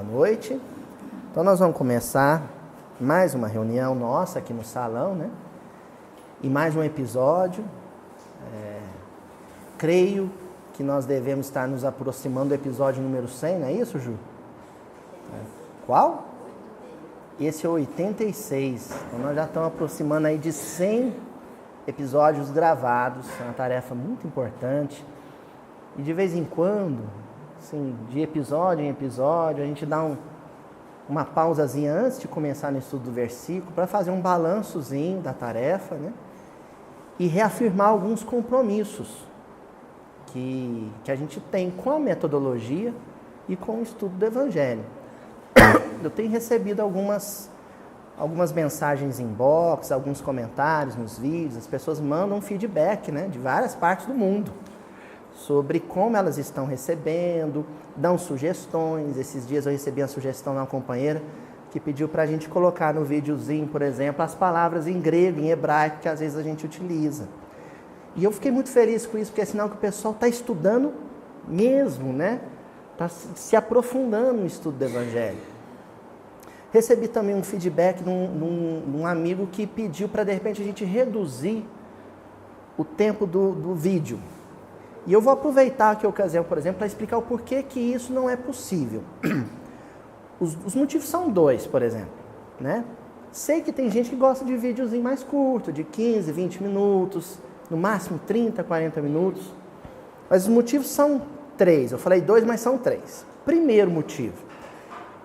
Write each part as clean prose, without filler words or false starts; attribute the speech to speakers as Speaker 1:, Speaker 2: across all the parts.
Speaker 1: Boa noite. Então nós vamos começar mais uma reunião nossa aqui no salão, né? E mais um episódio. Creio que nós devemos estar nos aproximando do episódio número 100, não é isso, Ju? Qual? Esse é o 86. Então nós já estamos aproximando aí de 100 episódios gravados. É uma tarefa muito importante. E de vez em quando, assim, de episódio em episódio, a gente dá uma pausazinha antes de começar no estudo do versículo para fazer um balançozinho da tarefa, né? E reafirmar alguns compromissos que a gente tem com a metodologia e com o estudo do Evangelho. Eu tenho recebido algumas mensagens em inbox, alguns comentários nos vídeos, as pessoas mandam feedback, né, de várias partes do mundo sobre como elas estão recebendo, dão sugestões. Esses dias eu recebi uma sugestão de uma companheira que pediu para a gente colocar no videozinho, por exemplo, as palavras em grego, em hebraico, que às vezes a gente utiliza. E eu fiquei muito feliz com isso, porque é sinal que o pessoal está estudando mesmo, né? Está se aprofundando no estudo do Evangelho. Recebi também um feedback de um amigo que pediu para, de repente, a gente reduzir o tempo do vídeo. E eu vou aproveitar aqui a ocasião, por exemplo, para explicar o porquê que isso não é possível. Os motivos são dois, por exemplo, né? Sei que tem gente que gosta de videozinho mais curto, de 15, 20 minutos, no máximo 30, 40 minutos. Mas os motivos são três. Eu falei dois, mas são três. Primeiro motivo: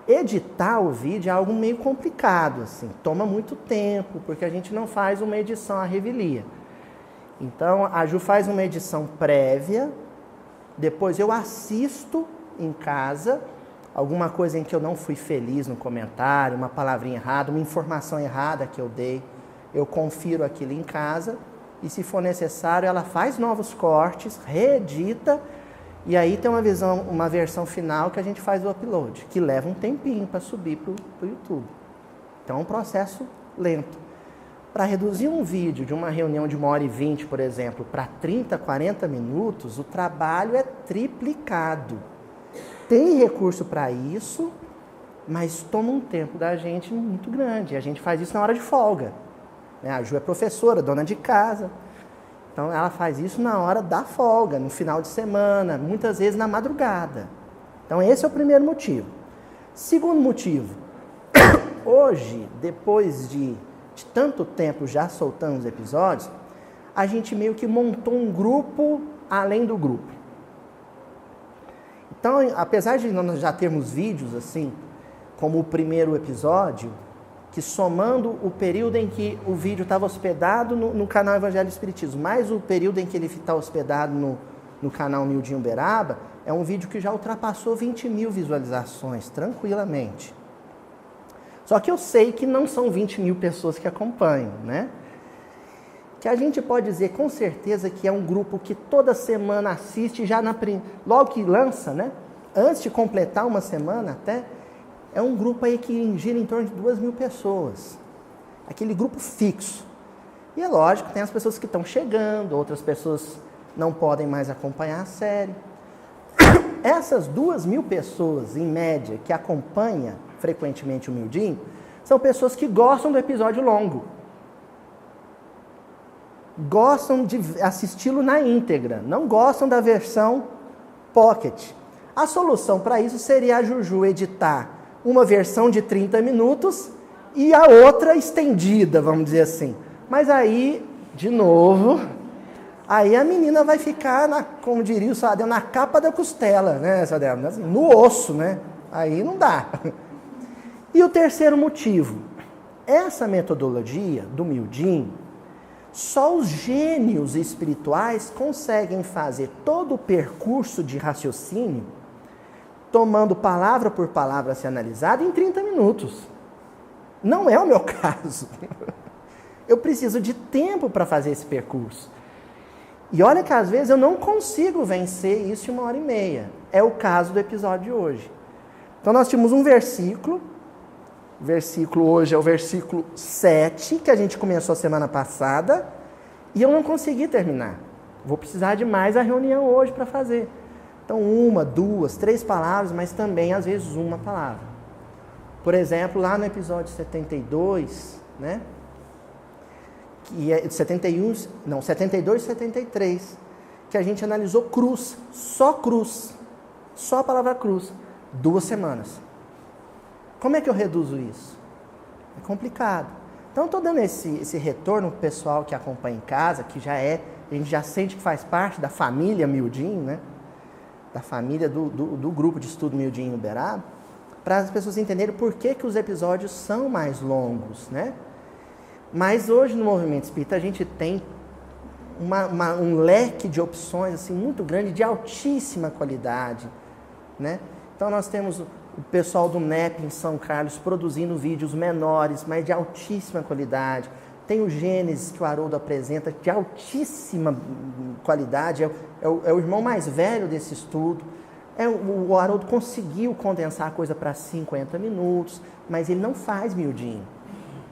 Speaker 1: editar o vídeo é algo meio complicado, assim, toma muito tempo, porque a gente não faz uma edição à revelia. Então, a Ju faz uma edição prévia, depois eu assisto em casa, alguma coisa em que eu não fui feliz no comentário, uma palavrinha errada, uma informação errada que eu dei, eu confiro aquilo em casa, e se for necessário, ela faz novos cortes, reedita, e aí tem uma versão final que a gente faz o upload, que leva um tempinho para subir para o YouTube. Então é um processo lento. Para reduzir um vídeo de uma reunião de 1h20, por exemplo, para 30, 40 minutos, o trabalho é triplicado. Tem recurso para isso, mas toma um tempo da gente muito grande. A gente faz isso na hora de folga. A Ju é professora, dona de casa. Então ela faz isso na hora da folga, no final de semana, muitas vezes na madrugada. Então esse é o primeiro motivo. Segundo motivo: hoje, depois de tanto tempo já soltando os episódios, a gente meio que montou um grupo além do grupo. Então, apesar de nós já termos vídeos assim, como o primeiro episódio, que somando o período em que o vídeo estava hospedado no canal Evangelho e Espiritismo, mais o período em que ele está hospedado no canal Nildinho Uberaba, é um vídeo que já ultrapassou 20 mil visualizações, tranquilamente. Só que eu sei que não são 20 mil pessoas que acompanham, né? Que a gente pode dizer com certeza que é um grupo que toda semana assiste, já logo que lança, né? Antes de completar uma semana até, é um grupo aí que gira em torno de 2 mil pessoas. Aquele grupo fixo. E é lógico, tem as pessoas que estão chegando, outras pessoas não podem mais acompanhar a série. Essas 2 mil pessoas, em média, que acompanham frequentemente o Mildinho, são pessoas que gostam do episódio longo. Gostam de assisti-lo na íntegra, não gostam da versão pocket. A solução para isso seria a Juju editar uma versão de 30 minutos e a outra estendida, vamos dizer assim. Mas aí, de novo, aí a menina vai ficar, como diria o Sadel, na capa da costela, né, Sadel? No osso, né? Aí não dá. E o terceiro motivo: essa metodologia do Mildinho, só os gênios espirituais conseguem fazer todo o percurso de raciocínio, tomando palavra por palavra a ser analisada, em 30 minutos. Não é o meu caso. Eu preciso de tempo para fazer esse percurso. E olha que às vezes eu não consigo vencer isso em 1h30. É o caso do episódio de hoje. Então nós tínhamos um versículo. O versículo hoje é o versículo 7, que a gente começou a semana passada, e eu não consegui terminar. Vou precisar de mais a reunião hoje para fazer. Então, 1, 2, 3 palavras, mas também, às vezes, uma palavra. Por exemplo, lá no episódio 72, né? Que é 72 e 73, que a gente analisou cruz, só a palavra cruz, 2 semanas. Como é que eu reduzo isso? É complicado. Então, estou dando esse retorno para o pessoal que acompanha em casa, que a gente já sente que faz parte da família Mildinho, né? Da família do grupo de estudo Mildinho Uberaba, para as pessoas entenderem por que os episódios são mais longos, né? Mas hoje no movimento espírita a gente tem um leque de opções assim, muito grande, de altíssima qualidade, né? Então nós temos o pessoal do NEP em São Carlos produzindo vídeos menores, mas de altíssima qualidade. Tem o Gênesis que o Haroldo apresenta, de altíssima qualidade, é o irmão mais velho desse estudo. O Haroldo conseguiu condensar a coisa para 50 minutos, mas ele não faz miudinho.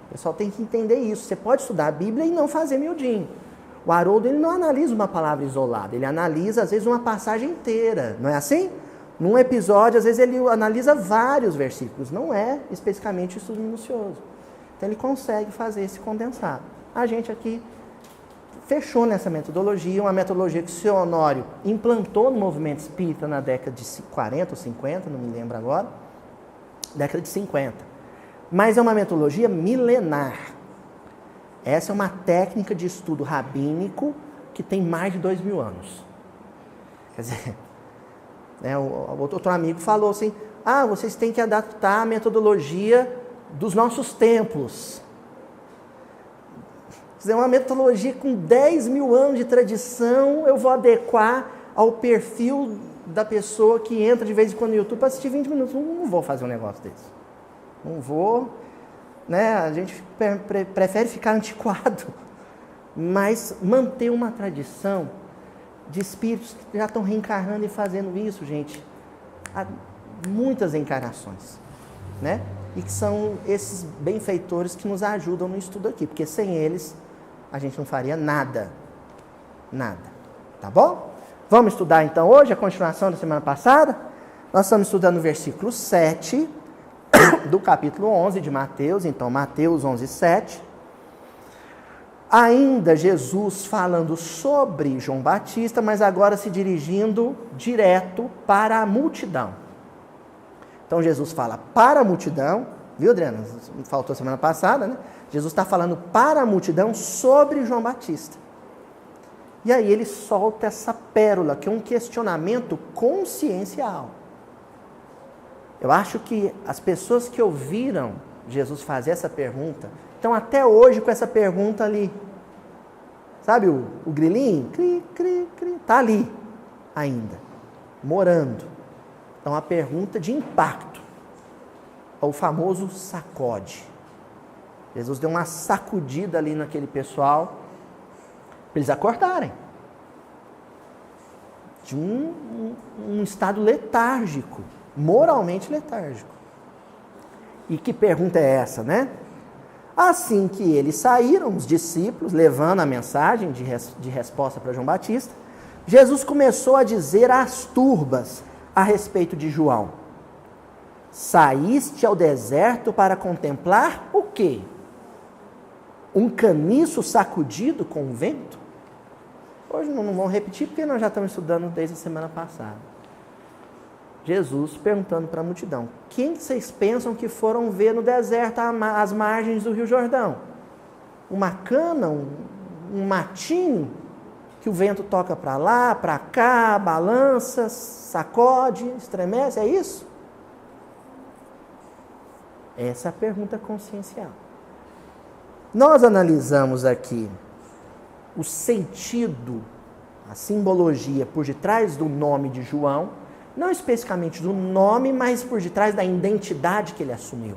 Speaker 1: O pessoal tem que entender isso. Você pode estudar a Bíblia e não fazer miudinho. O Haroldo ele não analisa uma palavra isolada, ele analisa às vezes uma passagem inteira, não é assim? Num episódio, às vezes ele analisa vários versículos, não é especificamente estudo minucioso. Então ele consegue fazer esse condensado. A gente aqui fechou nessa metodologia, uma metodologia que o seu Honório implantou no movimento espírita na década de 40 ou 50, não me lembro agora, década de 50. Mas é uma metodologia milenar. Essa é uma técnica de estudo rabínico que tem mais de 2000 anos. Quer dizer, o outro amigo falou assim, vocês têm que adaptar a metodologia dos nossos templos. Quer dizer, uma metodologia com 10 mil anos de tradição, eu vou adequar ao perfil da pessoa que entra de vez em quando no YouTube para assistir 20 minutos. Não vou fazer um negócio desse. Não vou, né? A gente prefere ficar antiquado, mas manter uma tradição de espíritos que já estão reencarnando e fazendo isso, gente, há muitas encarnações, né? E que são esses benfeitores que nos ajudam no estudo aqui, porque sem eles a gente não faria nada, tá bom? Vamos estudar então hoje a continuação da semana passada. Nós estamos estudando o versículo 7 do capítulo 11 de Mateus, então Mateus 11, 7. Ainda Jesus falando sobre João Batista, mas agora se dirigindo direto para a multidão. Então Jesus fala para a multidão, viu, Adriana? Faltou semana passada, né? Jesus está falando para a multidão sobre João Batista. E aí ele solta essa pérola, que é um questionamento consciencial. Eu acho que as pessoas que ouviram Jesus fazer essa pergunta, estão até hoje com essa pergunta ali. Sabe o grilinho? Cri, cri, cri. Está ali ainda, morando. Então, a pergunta de impacto. É o famoso sacode. Jesus deu uma sacudida ali naquele pessoal, para eles acordarem. De um estado letárgico, moralmente letárgico. E que pergunta é essa, né? Assim que eles saíram, os discípulos, levando a mensagem de resposta para João Batista, Jesus começou a dizer às turbas a respeito de João: saíste ao deserto para contemplar o quê? Um caniço sacudido com o vento? Hoje não vamos repetir, porque nós já estamos estudando desde a semana passada. Jesus perguntando para a multidão: quem vocês pensam que foram ver no deserto às margens do Rio Jordão? Uma cana, um matinho, que o vento toca para lá, para cá, balança, sacode, estremece, é isso? Essa é a pergunta consciencial. Nós analisamos aqui o sentido, a simbologia por detrás do nome de João, não especificamente do nome, mas por detrás da identidade que ele assumiu,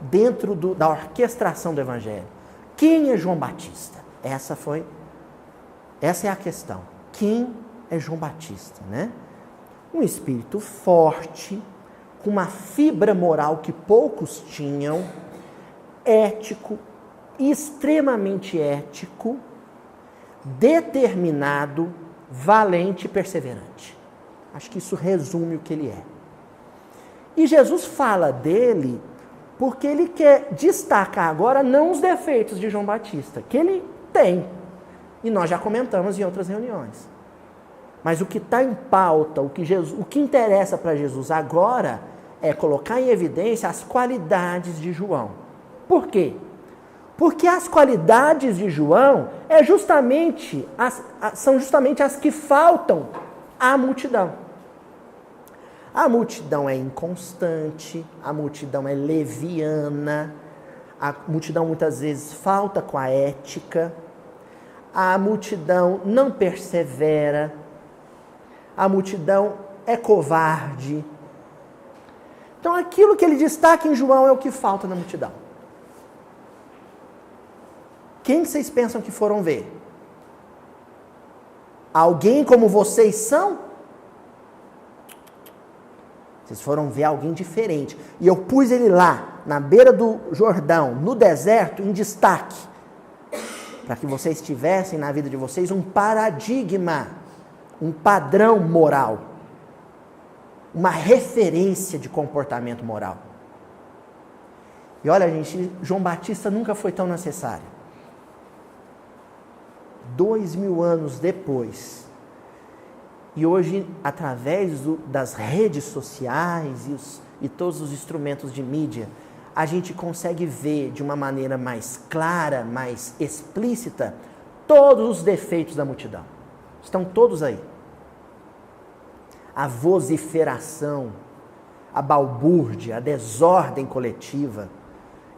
Speaker 1: dentro da orquestração do Evangelho. Quem é João Batista? Essa é a questão. Quem é João Batista, né? Um espírito forte, com uma fibra moral que poucos tinham, ético, extremamente ético, determinado, valente e perseverante. Acho que isso resume o que ele é. E Jesus fala dele Porque ele quer destacar agora não os defeitos de João Batista, que ele tem, e nós já comentamos em outras reuniões. Mas o que está em pauta, o que interessa para Jesus agora é colocar em evidência as qualidades de João. Por quê? Porque as qualidades de João são justamente as que faltam à multidão. A multidão é inconstante, a multidão é leviana, a multidão muitas vezes falta com a ética, a multidão não persevera, a multidão é covarde. Então aquilo que ele destaca em João é o que falta na multidão. Quem vocês pensam que foram ver? Alguém como vocês são? Vocês foram ver alguém diferente. E eu pus ele lá, na beira do Jordão, no deserto, em destaque. Para que vocês tivessem na vida de vocês um paradigma, um padrão moral. Uma referência de comportamento moral. E olha, gente, João Batista nunca foi tão necessário. 2000 anos depois, e hoje, através das redes sociais e todos os instrumentos de mídia, a gente consegue ver de uma maneira mais clara, mais explícita, todos os defeitos da multidão. Estão todos aí. A vociferação, a balbúrdia, a desordem coletiva,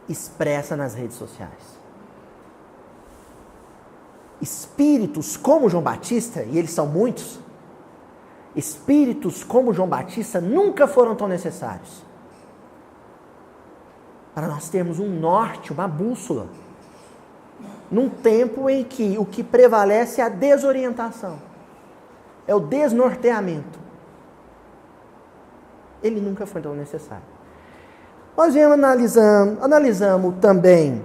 Speaker 1: expressa nas redes sociais. Espíritos como João Batista, e eles são muitos, espíritos como João Batista nunca foram tão necessários. Para nós termos um norte, uma bússola. Num tempo em que o que prevalece é a desorientação. É o desnorteamento. Ele nunca foi tão necessário. Nós viemos analisamos também,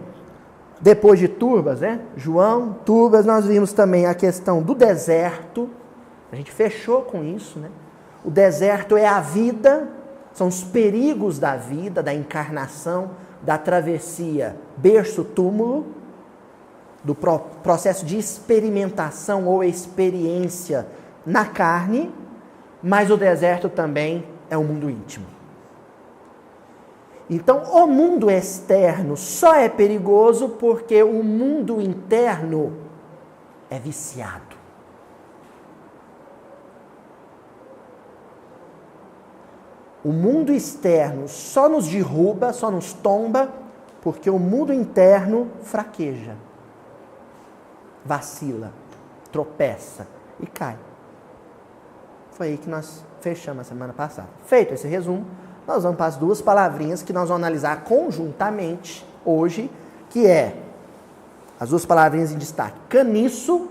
Speaker 1: depois de Turbas, né? João, Turbas, nós vimos também a questão do deserto. A gente fechou com isso, né? O deserto é a vida, são os perigos da vida, da encarnação, da travessia berço-túmulo, do processo de experimentação ou experiência na carne, mas o deserto também é o mundo íntimo. Então, o mundo externo só é perigoso porque o mundo interno é viciado. O mundo externo só nos derruba, só nos tomba, porque o mundo interno fraqueja, vacila, tropeça e cai. Foi aí que nós fechamos a semana passada. Feito esse resumo, nós vamos para as duas palavrinhas que nós vamos analisar conjuntamente hoje, que é as duas palavrinhas em destaque, caniço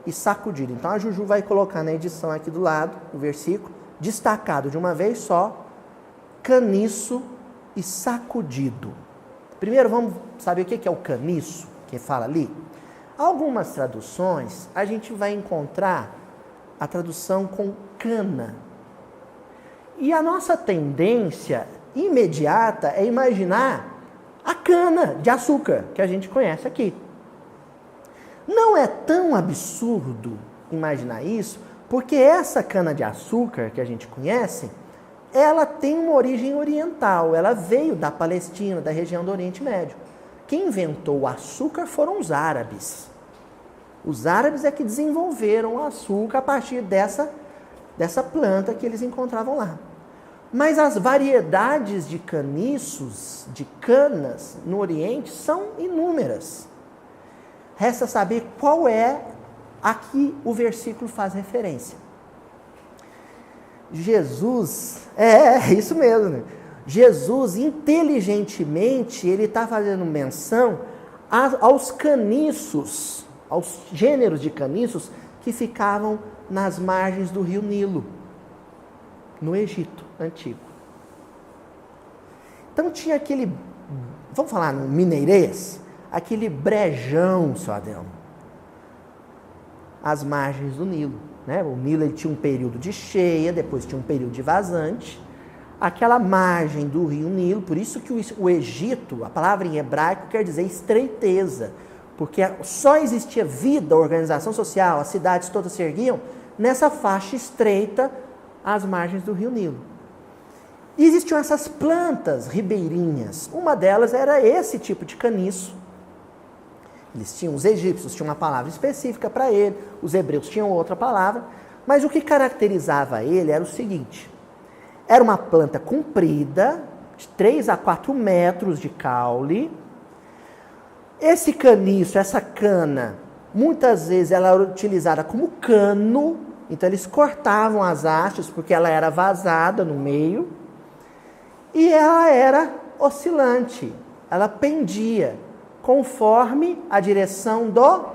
Speaker 1: e sacudido. Então a Juju vai colocar na edição aqui do lado, o versículo, destacado de uma vez só, caniço e sacudido. Primeiro vamos saber o que é o caniço, que fala ali. Algumas traduções a gente vai encontrar a tradução com cana. E a nossa tendência imediata é imaginar a cana de açúcar que a gente conhece aqui. Não é tão absurdo imaginar isso, porque essa cana de açúcar que a gente conhece, ela tem uma origem oriental, ela veio da Palestina, da região do Oriente Médio. Quem inventou o açúcar foram os árabes. Os árabes é que desenvolveram o açúcar a partir dessa planta que eles encontravam lá. Mas as variedades de caniços, de canas no Oriente são inúmeras. Resta saber qual é a que o versículo faz referência. Jesus, isso mesmo, né? Jesus, inteligentemente, ele está fazendo menção aos caniços, aos gêneros de caniços que ficavam nas margens do rio Nilo, no Egito antigo. Então tinha aquele, vamos falar no mineirês, aquele brejão, seu Adão, às margens do Nilo. Né? O Nilo ele tinha um período de cheia, depois tinha um período de vazante. aquela margem do rio Nilo, por isso que o Egito, a palavra em hebraico quer dizer estreiteza, porque só existia vida, organização social, as cidades todas se erguiam nessa faixa estreita às margens do rio Nilo. E existiam essas plantas ribeirinhas, uma delas era esse tipo de caniço. Eles tinham, os egípcios tinham uma palavra específica para ele, os hebreus tinham outra palavra, mas o que caracterizava ele era o seguinte: era uma planta comprida, de 3 a 4 metros de caule. Esse caniço, essa cana, muitas vezes ela era utilizada como cano, então eles cortavam as hastes porque ela era vazada no meio, e ela era oscilante, ela pendia conforme a direção do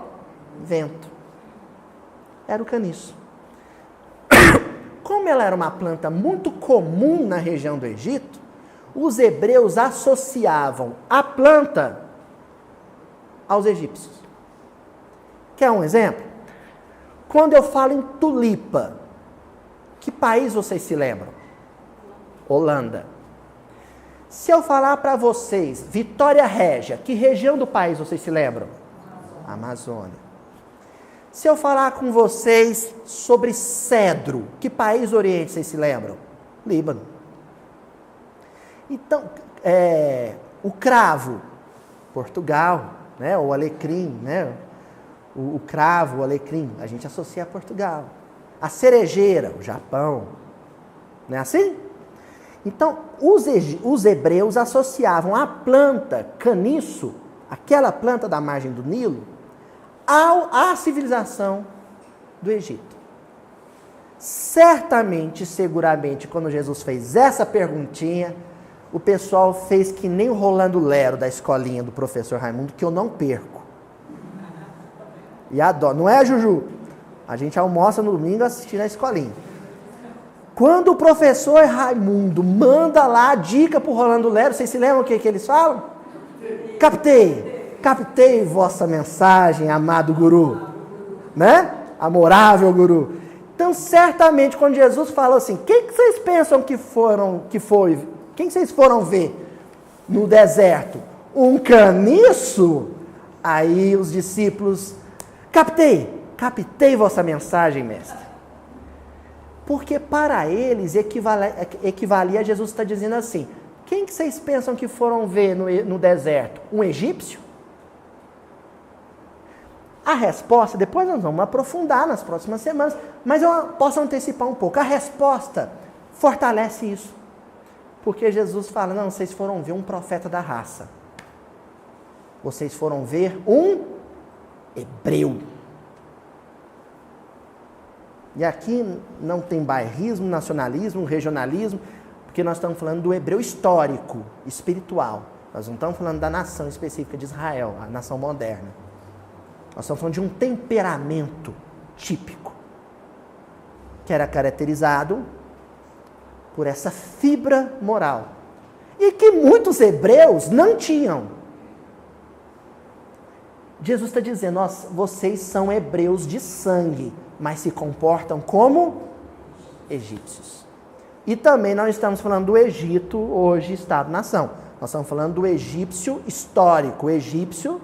Speaker 1: vento. Era o caniço. Como ela era uma planta muito comum na região do Egito, os hebreus associavam a planta aos egípcios. Quer um exemplo? Quando eu falo em tulipa, que país vocês se lembram? Holanda. Se eu falar para vocês Vitória Régia, que região do país vocês se lembram? Amazônia. Se eu falar com vocês sobre cedro, que país do Oriente vocês se lembram? Líbano. Então, o cravo, Portugal, né? O alecrim, né? O cravo, o alecrim, a gente associa a Portugal. A cerejeira, o Japão. Não é assim? Então, os hebreus associavam a planta caniço, aquela planta da margem do Nilo, à civilização do Egito. Certamente, seguramente, quando Jesus fez essa perguntinha, o pessoal fez que nem o Rolando Lero da escolinha do professor Raimundo, que eu não perco. E adoro. Não é, Juju? A gente almoça no domingo assistindo a escolinha. Quando o professor Raimundo manda lá a dica para o Rolando Lero, vocês se lembram o que eles falam? Captei vossa mensagem, amado guru, né? Amorável guru. Então, certamente, quando Jesus falou assim, quem que vocês pensam que foi? Quem vocês foram ver no deserto? Um caniço? Aí os discípulos, captei vossa mensagem, mestre. Porque para eles equivalia a Jesus estar dizendo assim, quem que vocês pensam que foram ver no deserto? Um egípcio? A resposta, depois nós vamos aprofundar nas próximas semanas, mas eu posso antecipar um pouco. A resposta fortalece isso. Porque Jesus fala, não, vocês foram ver um profeta da raça. Vocês foram ver um hebreu. E aqui não tem bairrismo, nacionalismo, regionalismo, porque nós estamos falando do hebreu histórico, espiritual. Nós não estamos falando da nação específica de Israel, a nação moderna. Nós estamos falando de um temperamento típico, que era caracterizado por essa fibra moral. E que muitos hebreus não tinham. Jesus está dizendo, vocês são hebreus de sangue, mas se comportam como egípcios. E também nós estamos falando do Egito, hoje Estado-nação. Nós estamos falando do egípcio histórico, o egípcio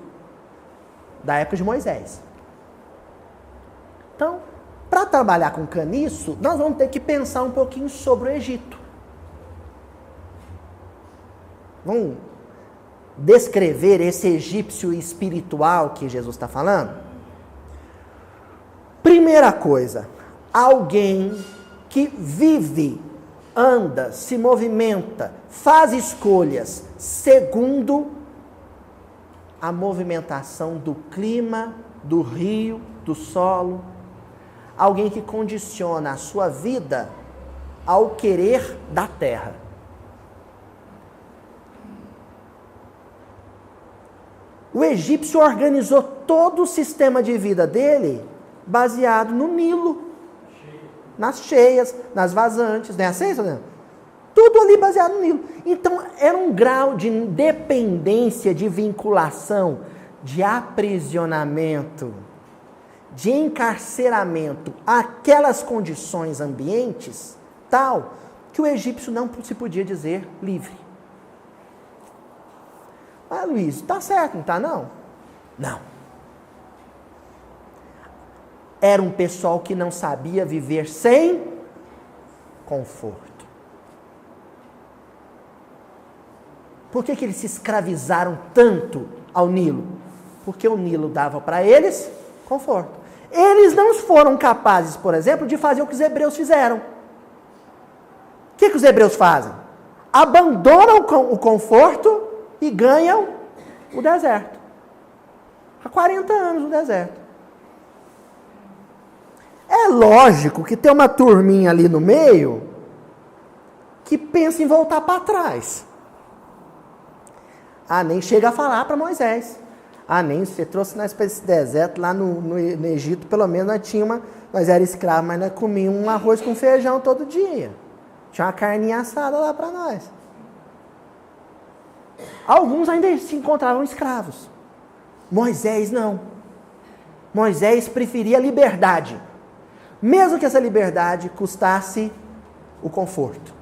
Speaker 1: da época de Moisés. Então, para trabalhar com caniço, nós vamos ter que pensar um pouquinho sobre o Egito. Vamos descrever esse egípcio espiritual que Jesus está falando? Primeira coisa, alguém que vive, anda, se movimenta, faz escolhas segundo a movimentação do clima, do rio, do solo. Alguém que condiciona a sua vida ao querer da terra. O egípcio organizou todo o sistema de vida dele baseado no Nilo, nas cheias, nas vazantes, não é assim, né? Tudo ali baseado no Nilo. Então, era um grau de dependência, de vinculação, de aprisionamento, de encarceramento àquelas condições ambientes, tal, que o egípcio não se podia dizer livre. Ah, Luiz, está certo, não está não? Não. Era um pessoal que não sabia viver sem conforto. Por que eles se escravizaram tanto ao Nilo? Porque o Nilo dava para eles conforto. Eles não foram capazes, por exemplo, de fazer o que os hebreus fizeram. O que os hebreus fazem? Abandonam o conforto e ganham o deserto. Há 40 anos no deserto. É lógico que tem uma turminha ali no meio que pensa em voltar para trás. Ah, nem chega a falar para Moisés. Ah, nem você trouxe nós para esse deserto, lá no Egito, pelo menos nós era escravos, mas nós comíamos um arroz com feijão todo dia. Tinha uma carninha assada lá para nós. Alguns ainda se encontravam escravos. Moisés não. Moisés preferia a liberdade. Mesmo que essa liberdade custasse o conforto.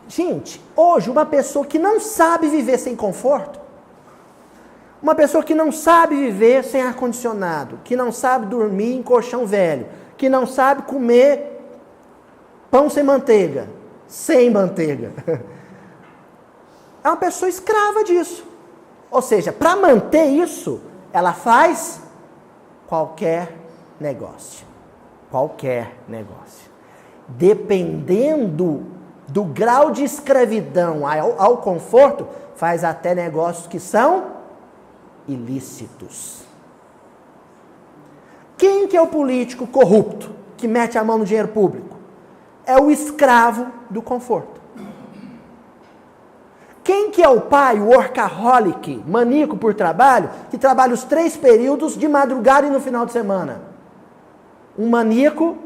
Speaker 1: Gente, hoje uma pessoa que não sabe viver sem conforto, uma pessoa que não sabe viver sem ar-condicionado, que não sabe dormir em colchão velho, que não sabe comer pão sem manteiga, é uma pessoa escrava disso. Ou seja, para manter isso, ela faz qualquer negócio. Qualquer negócio. Dependendo do grau de escravidão ao conforto, faz até negócios que são ilícitos. Quem que é o político corrupto que mete a mão no dinheiro público? É o escravo do conforto. Quem que é o pai, o workaholic, maníaco por trabalho, que trabalha os 3 períodos de madrugada e no final de semana? Um maníaco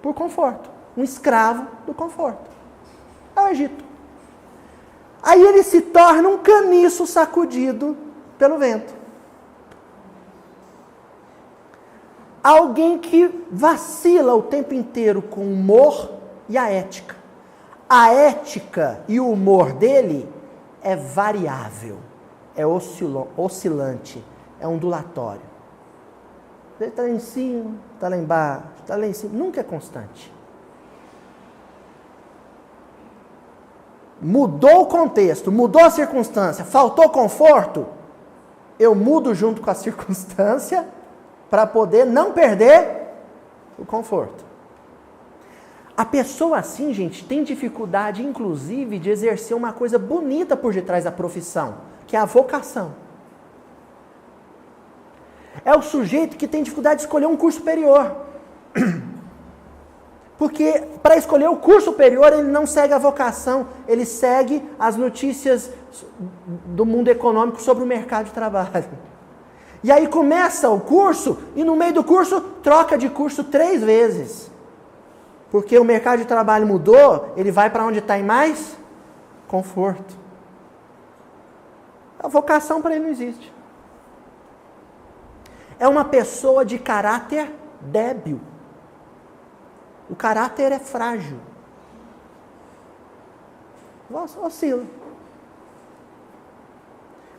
Speaker 1: por conforto. Um escravo do conforto. É o Egito. Aí ele se torna um caniço sacudido pelo vento. Alguém que vacila o tempo inteiro com o humor e a ética. A ética e o humor dele é variável, é oscilante, é ondulatório. Ele está lá em cima, está lá embaixo, está lá em cima, nunca é constante. Mudou o contexto, mudou a circunstância, faltou conforto, eu mudo junto com a circunstância para poder não perder o conforto. A pessoa assim, gente, tem dificuldade, inclusive, de exercer uma coisa bonita por detrás da profissão, que é a vocação. É o sujeito que tem dificuldade de escolher um curso superior. Porque para escolher o curso superior, ele não segue a vocação, ele segue as notícias do mundo econômico sobre o mercado de trabalho. E aí começa o curso, e no meio do curso, troca de curso 3 vezes. Porque o mercado de trabalho mudou, ele vai para onde está em mais conforto. A vocação para ele não existe. É uma pessoa de caráter débil. O caráter é frágil. Oscila.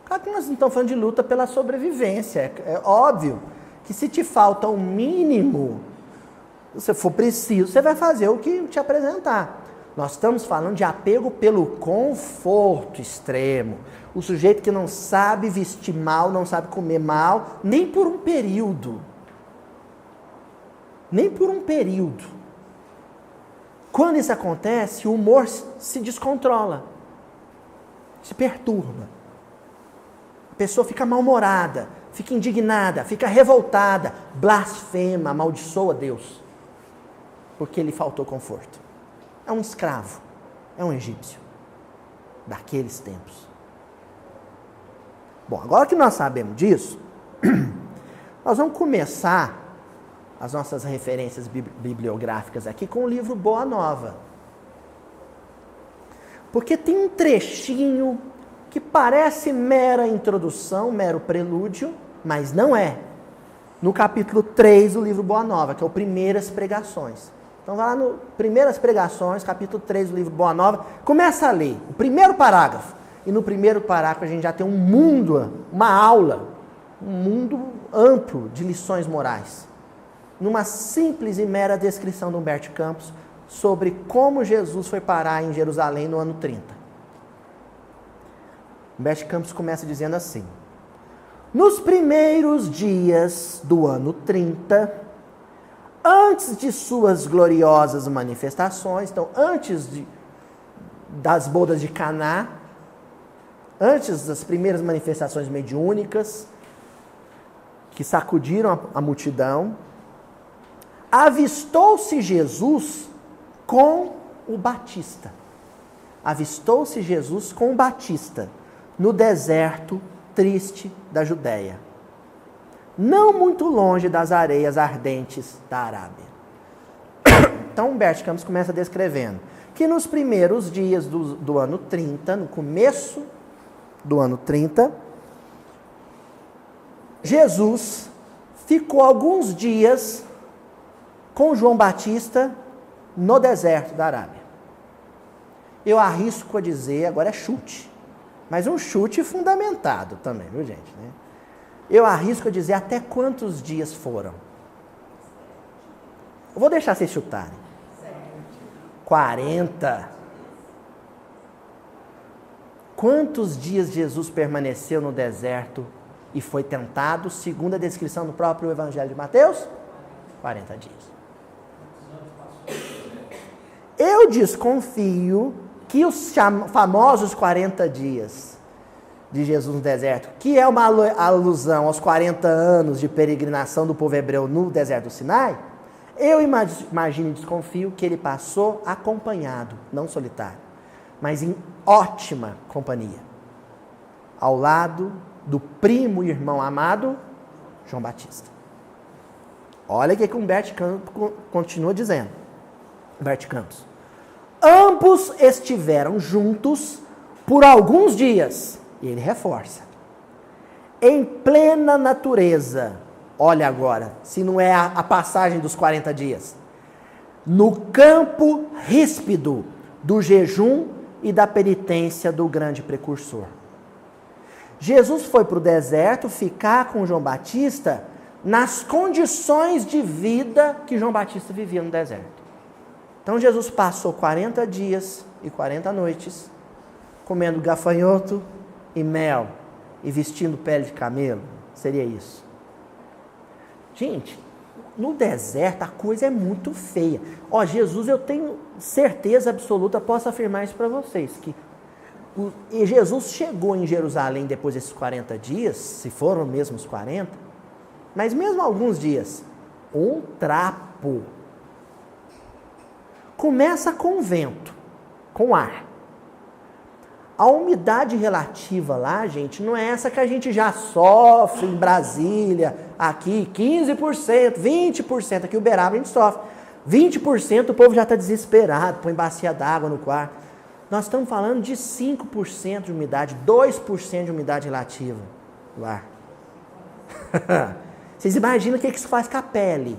Speaker 1: Claro que nós não estamos falando de luta pela sobrevivência. É óbvio que se te falta o mínimo, se for preciso, você vai fazer o que te apresentar. Nós estamos falando de apego pelo conforto extremo. O sujeito que não sabe vestir mal, não sabe comer mal, nem por um período. Nem por um período. Quando isso acontece, o humor se descontrola. Se perturba. A pessoa fica mal-humorada, fica indignada, fica revoltada, blasfema, amaldiçoa Deus. Porque lhe faltou conforto. É um escravo, é um egípcio, daqueles tempos. Bom, agora que nós sabemos disso, nós vamos começar as nossas referências bibliográficas aqui com o livro Boa Nova. Porque tem um trechinho que parece mera introdução, mero prelúdio, mas não é. No capítulo 3 do livro Boa Nova, que é o Primeiras Pregações. Então vai lá no Primeiras Pregações, capítulo 3 do livro Boa Nova, começa a ler o primeiro parágrafo. E no primeiro parágrafo a gente já tem um mundo, uma aula, um mundo amplo de lições morais. Numa simples e mera descrição de Humberto Campos sobre como Jesus foi parar em Jerusalém no ano 30. Humberto Campos começa dizendo assim: nos primeiros dias do ano 30, antes de suas gloriosas manifestações, então antes das bodas de Caná, antes das primeiras manifestações mediúnicas que sacudiram a multidão, avistou-se Jesus com o Batista. Avistou-se Jesus com o Batista no deserto triste da Judéia, não muito longe das areias ardentes da Arábia. Então Humberto Campos começa descrevendo que nos primeiros dias do ano 30, no começo do ano 30, Jesus ficou alguns dias com João Batista no deserto da Arábia. Eu arrisco a dizer, agora é chute, mas um chute fundamentado também, viu gente? Eu arrisco a dizer até quantos dias foram. Eu vou deixar vocês chutarem. 40. Quantos dias Jesus permaneceu no deserto e foi tentado, segundo a descrição do próprio Evangelho de Mateus? 40 dias. Eu desconfio que os famosos 40 dios de Jesus no deserto, que é uma alusão aos 40 anos de peregrinação do povo hebreu no deserto do Sinai, eu imagino e desconfio que ele passou acompanhado, não solitário, mas em ótima companhia, ao lado do primo e irmão amado, João Batista. Olha o que Humberto Campos continua dizendo. Humberto Campos: ambos estiveram juntos por alguns dias, e ele reforça, em plena natureza. Olha agora, se não é a passagem dos 40 dias, no campo ríspido do jejum e da penitência do grande precursor. Jesus foi para o deserto ficar com João Batista nas condições de vida que João Batista vivia no deserto. Então Jesus passou 40 dias e 40 noites comendo gafanhoto e mel e vestindo pele de camelo. Seria isso. Gente, no deserto a coisa é muito feia. Ó, Jesus, eu tenho certeza absoluta, posso afirmar isso para vocês, que Jesus chegou em Jerusalém depois desses 40 dias, se foram mesmo os 40, mas mesmo alguns dias, um trapo. Começa com vento, com ar. A umidade relativa lá, gente, não é essa que a gente já sofre em Brasília, aqui 15%, 20%, aqui em Uberaba a gente sofre. 20% o povo já está desesperado, põe bacia d'água no quarto. Nós estamos falando de 5% de umidade, 2% de umidade relativa do ar. Vocês imaginam o que isso faz com a pele?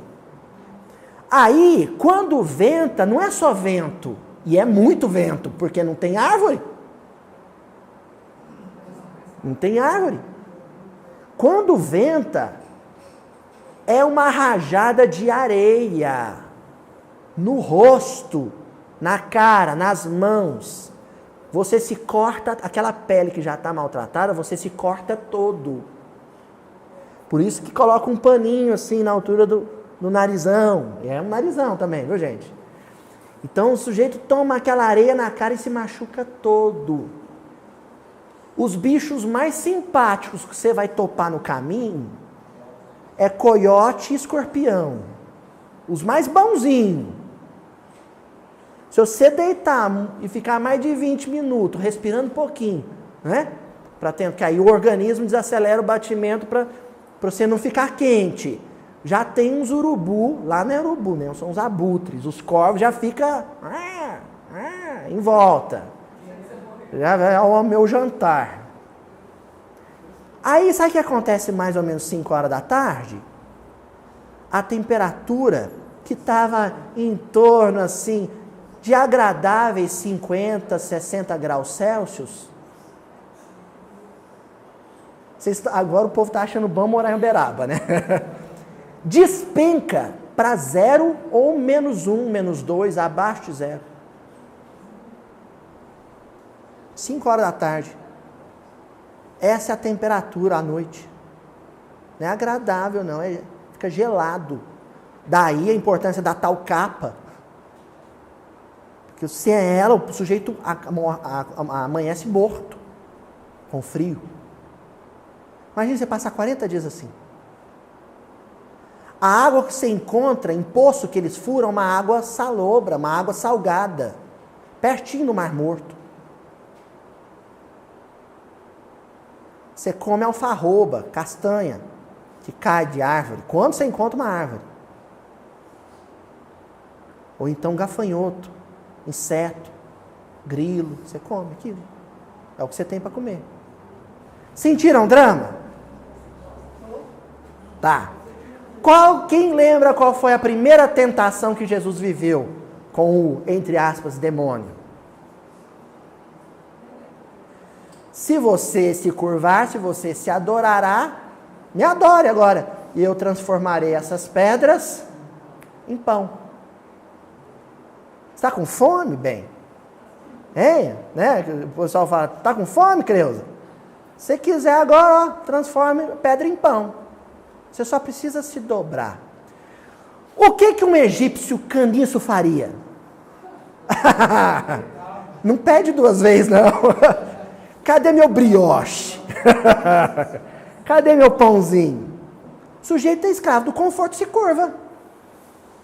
Speaker 1: Aí, quando venta, não é só vento, e é muito vento, porque não tem árvore. Não tem árvore. Quando venta, é uma rajada de areia no rosto, na cara, nas mãos. Você se corta, aquela pele que já está maltratada, você se corta todo. Por isso que coloca um paninho assim na altura do narizão. É um narizão também, viu gente? Então o sujeito toma aquela areia na cara e se machuca todo. Os bichos mais simpáticos que você vai topar no caminho é coiote e escorpião. Os mais bonzinhos. Se você deitar e ficar mais de 20 minutos, respirando um pouquinho, né? Que aí o organismo desacelera o batimento para você não ficar quente. Já tem uns urubu, lá não é urubu, né? São os abutres. Os corvos já ficam em volta. Já é o meu jantar. Aí, sabe o que acontece mais ou menos 5 horas da tarde? A temperatura que estava em torno assim de agradáveis 50, 60 graus Celsius. Agora o povo está achando bom morar em Uberaba, né? Despenca para 0 ou -1, -2, abaixo de 0. 5 horas da tarde. Essa é a temperatura à noite. Não é agradável, não. Fica gelado. Daí a importância da tal capa. Porque se é ela, o sujeito amanhece morto. Com frio. Imagina você passar 40 dias assim. A água que você encontra em poço que eles furam é uma água salobra, uma água salgada. Pertinho do Mar Morto. Você come alfarroba, castanha, que cai de árvore. Quando você encontra uma árvore. Ou então gafanhoto, inseto, grilo. Você come aquilo. É o que você tem para comer. Sentiram drama? Tá. Quem lembra qual foi a primeira tentação que Jesus viveu com o, entre aspas, demônio? Se você se curvar, se você se adorará, me adore agora, e eu transformarei essas pedras em pão. Está com fome, bem? Hein? Né? O pessoal fala, está com fome, Creuza? Se quiser agora, ó, transforme pedra em pão. Você só precisa se dobrar. O que um egípcio caniço faria? Não pede 2 vezes, não. Cadê meu brioche? Cadê meu pãozinho? O sujeito é escravo do conforto, se curva.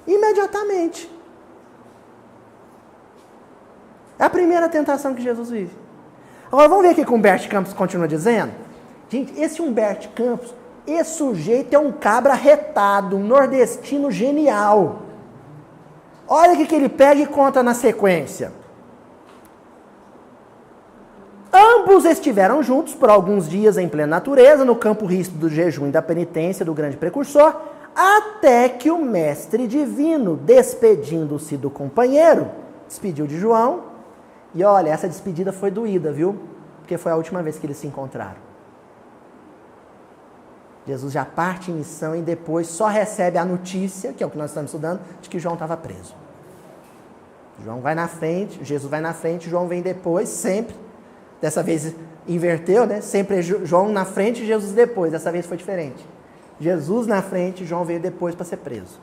Speaker 1: Imediatamente. É a primeira tentação que Jesus vive. Agora vamos ver o que o Humberto Campos continua dizendo? Gente, esse Humberto Campos, esse sujeito é um cabra retado, um nordestino genial. Olha o que ele pega e conta na sequência. Ambos estiveram juntos por alguns dias em plena natureza, no campo ríspido do jejum e da penitência do grande precursor, até que o mestre divino, despedindo-se do companheiro, despediu de João. E olha, essa despedida foi doída, viu? Porque foi a última vez que eles se encontraram. Jesus já parte em missão e depois só recebe a notícia, que é o que nós estamos estudando, de que João estava preso. João vai na frente, Jesus vai na frente, João vem depois, sempre. Dessa vez inverteu, né? Sempre é João na frente e Jesus depois. Dessa vez foi diferente. Jesus na frente, João veio depois para ser preso.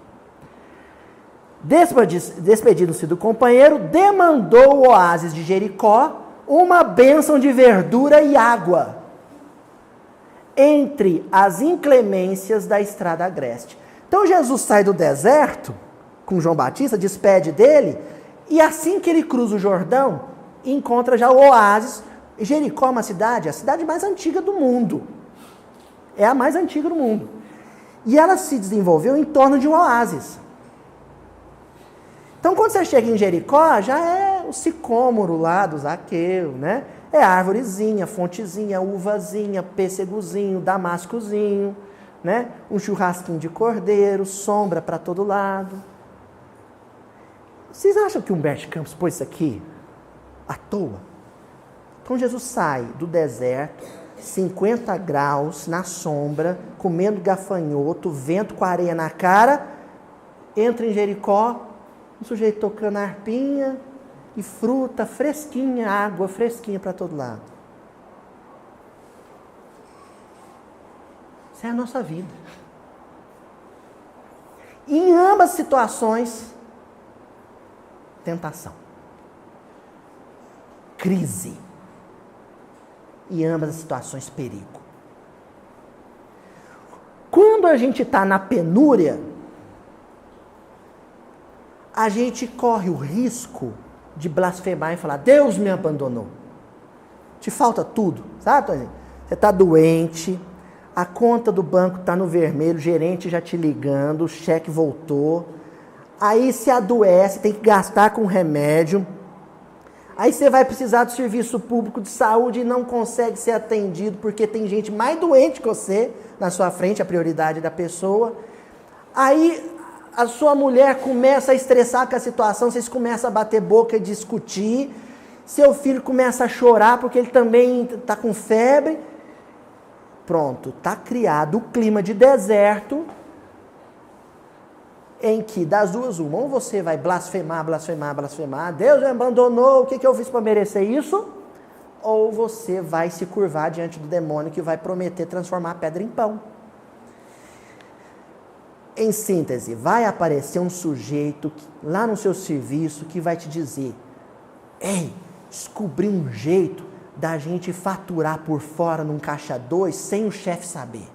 Speaker 1: Despedindo-se do companheiro, demandou o oásis de Jericó uma bênção de verdura e água entre as inclemências da estrada agreste. Então Jesus sai do deserto com João Batista, despede dele, e assim que ele cruza o Jordão, encontra já o oásis. Jericó é uma cidade, a cidade mais antiga do mundo. É a mais antiga do mundo. E ela se desenvolveu em torno de um oásis. Então, quando você chega em Jericó, já é o sicômoro lá do Zaqueu, né? É árvorezinha, fontezinha, uvazinha, pêssegozinho, damascozinho, né? Um churrasquinho de cordeiro, sombra para todo lado. Vocês acham que Humberto Campos pôs isso aqui à toa? Então Jesus sai do deserto, 50 graus, na sombra, comendo gafanhoto, vento com areia na cara, entra em Jericó, um sujeito tocando a harpinha, e fruta fresquinha, água fresquinha para todo lado. Isso é a nossa vida. E em ambas situações, tentação. Crise. E ambas as situações, perigo. Quando a gente está na penúria, a gente corre o risco de blasfemar e falar, Deus me abandonou. Te falta tudo, sabe, Toninho? Você está doente, a conta do banco está no vermelho, o gerente já te ligando, o cheque voltou, aí se adoece, tem que gastar com remédio, aí você vai precisar do serviço público de saúde e não consegue ser atendido porque tem gente mais doente que você na sua frente, a prioridade da pessoa. Aí a sua mulher começa a estressar com a situação, vocês começam a bater boca e discutir, seu filho começa a chorar porque ele também está com febre. Pronto, está criado o clima de deserto, em que das duas uma, ou você vai blasfemar, Deus me abandonou, o que eu fiz para merecer isso? Ou você vai se curvar diante do demônio que vai prometer transformar a pedra em pão. Em síntese, vai aparecer um sujeito lá no seu serviço que vai te dizer: ei, descobri um jeito da gente faturar por fora num caixa 2 sem o chefe saber.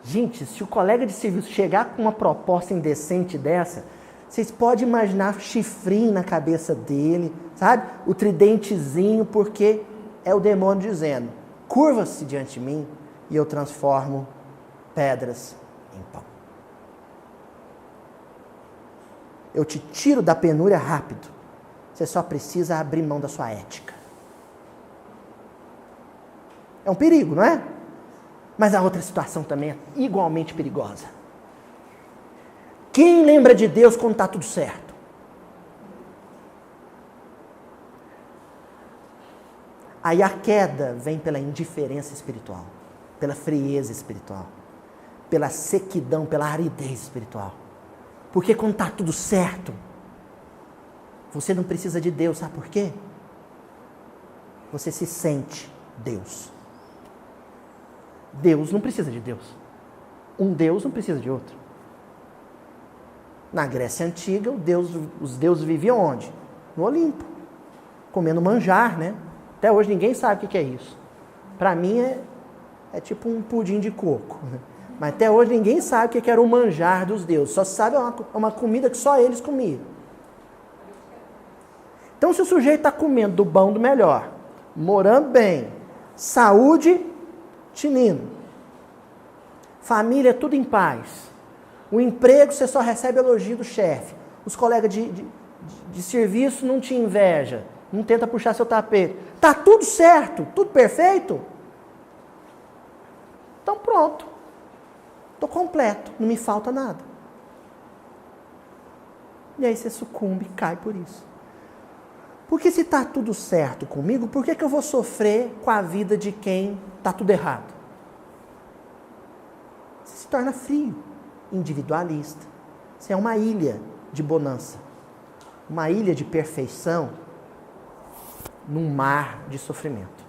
Speaker 1: Gente, se o colega de serviço chegar com uma proposta indecente dessa, vocês podem imaginar chifrinho na cabeça dele, sabe? O tridentezinho, porque é o demônio dizendo: curva-se diante de mim e eu transformo pedras em pão. Eu te tiro da penúria rápido. Você só precisa abrir mão da sua ética. É um perigo, não é? Mas a outra situação também é igualmente perigosa. Quem lembra de Deus quando está tudo certo? Aí a queda vem pela indiferença espiritual, pela frieza espiritual, pela sequidão, pela aridez espiritual. Porque quando está tudo certo, você não precisa de Deus, sabe por quê? Você se sente Deus. Deus não precisa de Deus. Um Deus não precisa de outro. Na Grécia Antiga, os deuses viviam onde? No Olimpo. Comendo manjar, né? Até hoje ninguém sabe o que é isso. Para mim é tipo um pudim de coco. Mas até hoje ninguém sabe o que era o manjar dos deuses. Só se sabe uma comida que só eles comiam. Então se o sujeito está comendo do bom do melhor, morando bem, saúde, tinindo, família tudo em paz, o emprego você só recebe elogio do chefe, os colegas de serviço não te inveja, não tenta puxar seu tapete, tá tudo certo, tudo perfeito, então pronto, estou completo, não me falta nada. E aí você sucumbe e cai por isso. Porque se está tudo certo comigo, por que eu vou sofrer com a vida de quem está tudo errado? Você se torna frio, individualista. Você é uma ilha de bonança, uma ilha de perfeição num mar de sofrimento.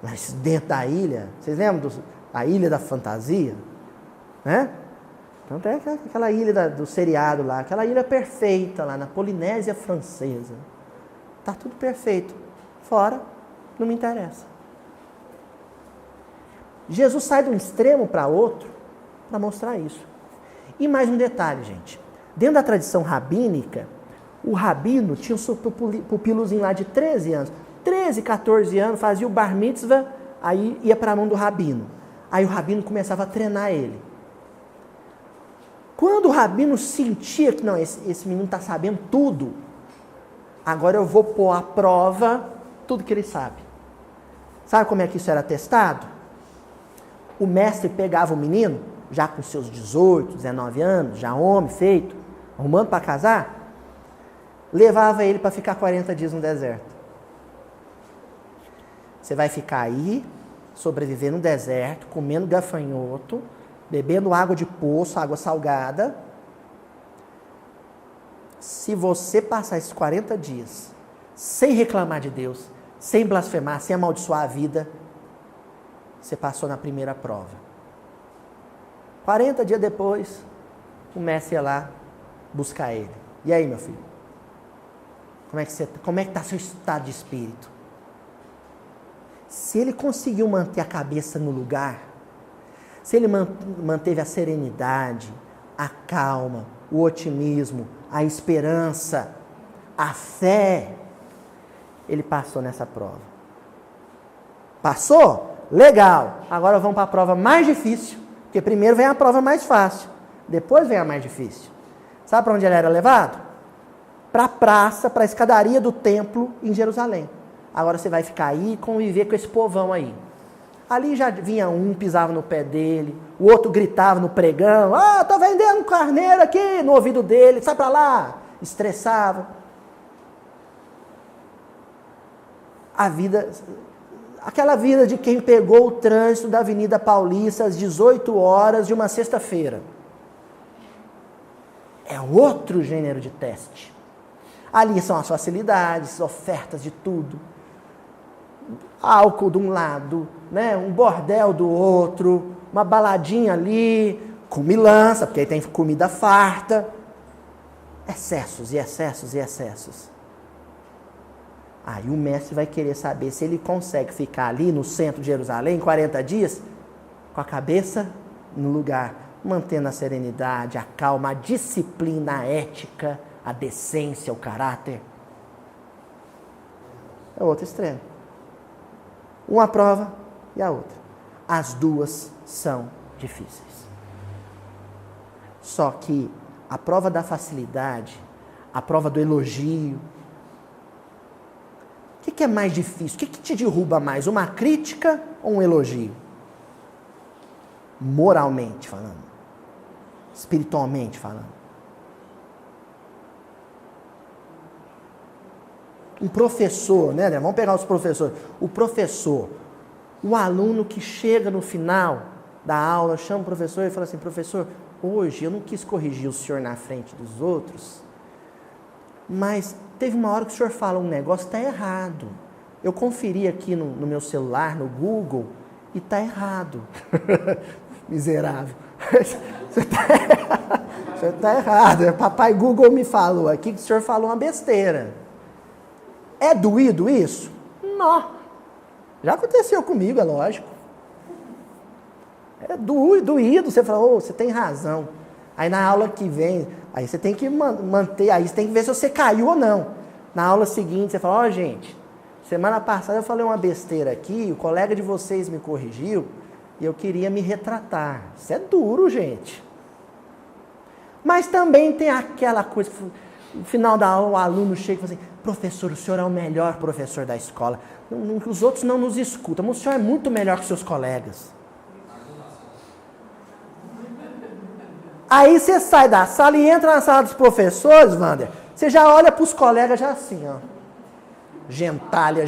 Speaker 1: Mas dentro da ilha, vocês lembram da ilha da fantasia? Né? Então tem aquela ilha do seriado lá, aquela ilha perfeita lá na Polinésia Francesa. Está tudo perfeito. Fora, não me interessa. Jesus sai de um extremo para outro para mostrar isso. E mais um detalhe, gente. Dentro da tradição rabínica, o rabino tinha um seu pupilozinho lá de 13 anos. 13, 14 anos, fazia o bar mitzvah, aí ia para a mão do rabino. Aí o rabino começava a treinar ele. Quando o rabino sentia que, não, esse menino está sabendo tudo, agora eu vou pôr à prova tudo que ele sabe. Sabe como é que isso era testado? O mestre pegava o menino, já com seus 18, 19 anos, já homem, feito, arrumando para casar, levava ele para ficar 40 dias no deserto. Você vai ficar aí, sobreviver no deserto, comendo gafanhoto, bebendo água de poço, água salgada. Se você passar esses 40 dias sem reclamar de Deus, sem blasfemar, sem amaldiçoar a vida, você passou na primeira prova. 40 dias depois, o mestre ia lá buscar ele. E aí, meu filho? Como é que está seu estado de espírito? Se ele conseguiu manter a cabeça no lugar, se ele manteve a serenidade, a calma, o otimismo, a esperança, a fé, ele passou nessa prova. Passou? Legal. Agora vamos para a prova mais difícil, porque primeiro vem a prova mais fácil, depois vem a mais difícil. Sabe para onde ele era levado? Para a praça, para a escadaria do templo em Jerusalém. Agora você vai ficar aí e conviver com esse povão aí. Ali já vinha um, pisava no pé dele, o outro gritava no pregão, tô vendendo carneiro aqui no ouvido dele, sai pra lá, estressava. A vida, aquela vida de quem pegou o trânsito da Avenida Paulista às 18 horas de uma sexta-feira. É outro gênero de teste. Ali são as facilidades, ofertas de tudo. Álcool de um lado, né? Um bordel do outro, uma baladinha ali, comilança, porque aí tem comida farta. Excessos e excessos e excessos. Aí o mestre vai querer saber se ele consegue ficar ali no centro de Jerusalém 40 dias, com a cabeça no lugar, mantendo a serenidade, a calma, a disciplina, a ética, a decência, o caráter. É outro extremo. Uma prova e a outra. As duas são difíceis. Só que a prova da facilidade, a prova do elogio, o que é mais difícil? O que te derruba mais? Uma crítica ou um elogio? Moralmente falando. Espiritualmente falando. Um professor, né? Vamos pegar os professores. O professor, o aluno que chega no final da aula, chama o professor e fala assim, professor, hoje eu não quis corrigir o senhor na frente dos outros, mas teve uma hora que o senhor fala um negócio que está errado. Eu conferi aqui no meu celular, no Google, e está errado. Miserável. Você está errado. Papai Google me falou aqui que o senhor falou uma besteira. É doído isso? Não. Já aconteceu comigo, é lógico. É doído. Você fala, você tem razão. Aí na aula que vem, aí você tem que manter, aí você tem que ver se você caiu ou não. Na aula seguinte, você fala, gente, semana passada eu falei uma besteira aqui, o colega de vocês me corrigiu e eu queria me retratar. Isso é duro, gente. Mas também tem aquela coisa, no final da aula o aluno chega e fala assim, professor, o senhor é o melhor professor da escola. Os outros não nos escutam, mas o senhor é muito melhor que seus colegas. Aí você sai da sala e entra na sala dos professores, Wander, você já olha para os colegas já assim, ó. Gentalha.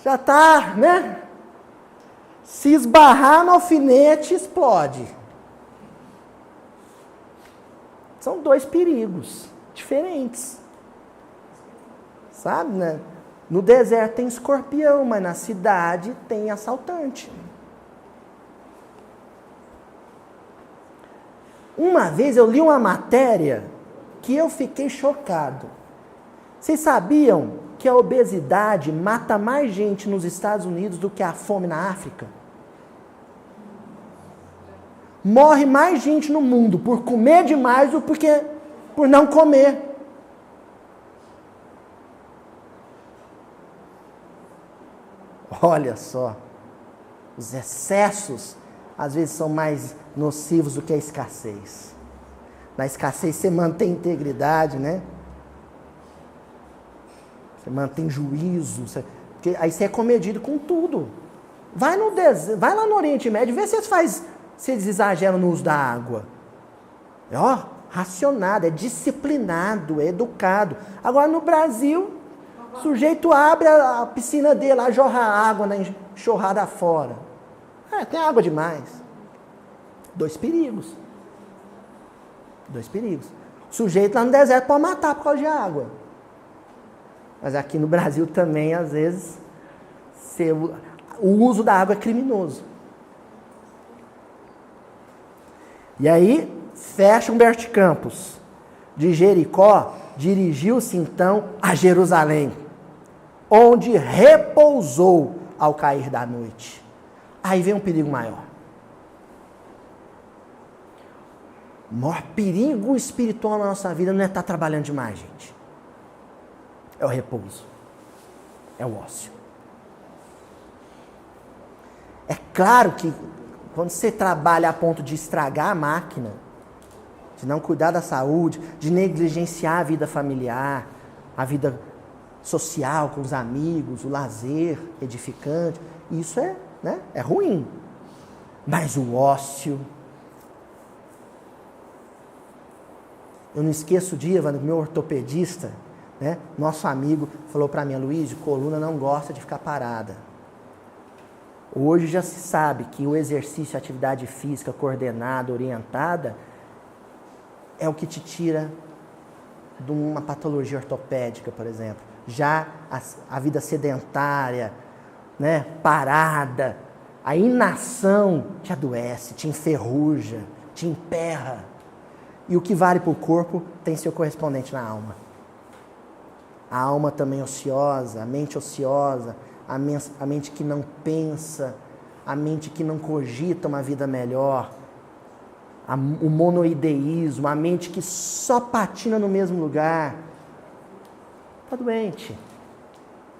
Speaker 1: Já tá, né? Se esbarrar no alfinete, explode. São dois perigos diferentes. Sabe, né? No deserto tem escorpião, mas na cidade tem assaltante. Uma vez eu li uma matéria que eu fiquei chocado. Vocês sabiam que a obesidade mata mais gente nos Estados Unidos do que a fome na África? Morre mais gente no mundo por comer demais do que por não comer. Olha só, os excessos às vezes são mais nocivos do que a escassez. Na escassez você mantém integridade, né? Você mantém juízo, porque aí você é comedido com tudo. Vai lá no Oriente Médio, vê se eles exageram no uso da água. É racionado, é disciplinado, é educado. Agora no Brasil, o sujeito abre a piscina dele, lá jorra água na enxurrada fora. Tem água demais. Dois perigos. O sujeito lá no deserto pode matar por causa de água. Mas aqui no Brasil também, às vezes, o uso da água é criminoso. E aí, fecha Humberto Campos. De Jericó, dirigiu-se então a Jerusalém, onde repousou ao cair da noite. Aí vem um perigo maior. O maior perigo espiritual na nossa vida não é estar trabalhando demais, gente. É o repouso. É o ócio. É claro que quando você trabalha a ponto de estragar a máquina, de não cuidar da saúde, de negligenciar a vida familiar, a vida social com os amigos, o lazer edificante. Isso é, né, é ruim. Mas o ócio... Eu não esqueço o dia, meu ortopedista, né, nosso amigo, falou para mim: Luiz, coluna não gosta de ficar parada. Hoje já se sabe que o exercício, a atividade física coordenada, orientada, é o que te tira de uma patologia ortopédica, por exemplo. Já a vida sedentária, né, parada, a inação te adoece, te enferruja, te emperra. E o que vale para o corpo tem seu correspondente na alma. A alma também ociosa, a mente ociosa, a mente que não pensa, a mente que não cogita uma vida melhor, o monoideísmo, a mente que só patina no mesmo lugar. Está doente.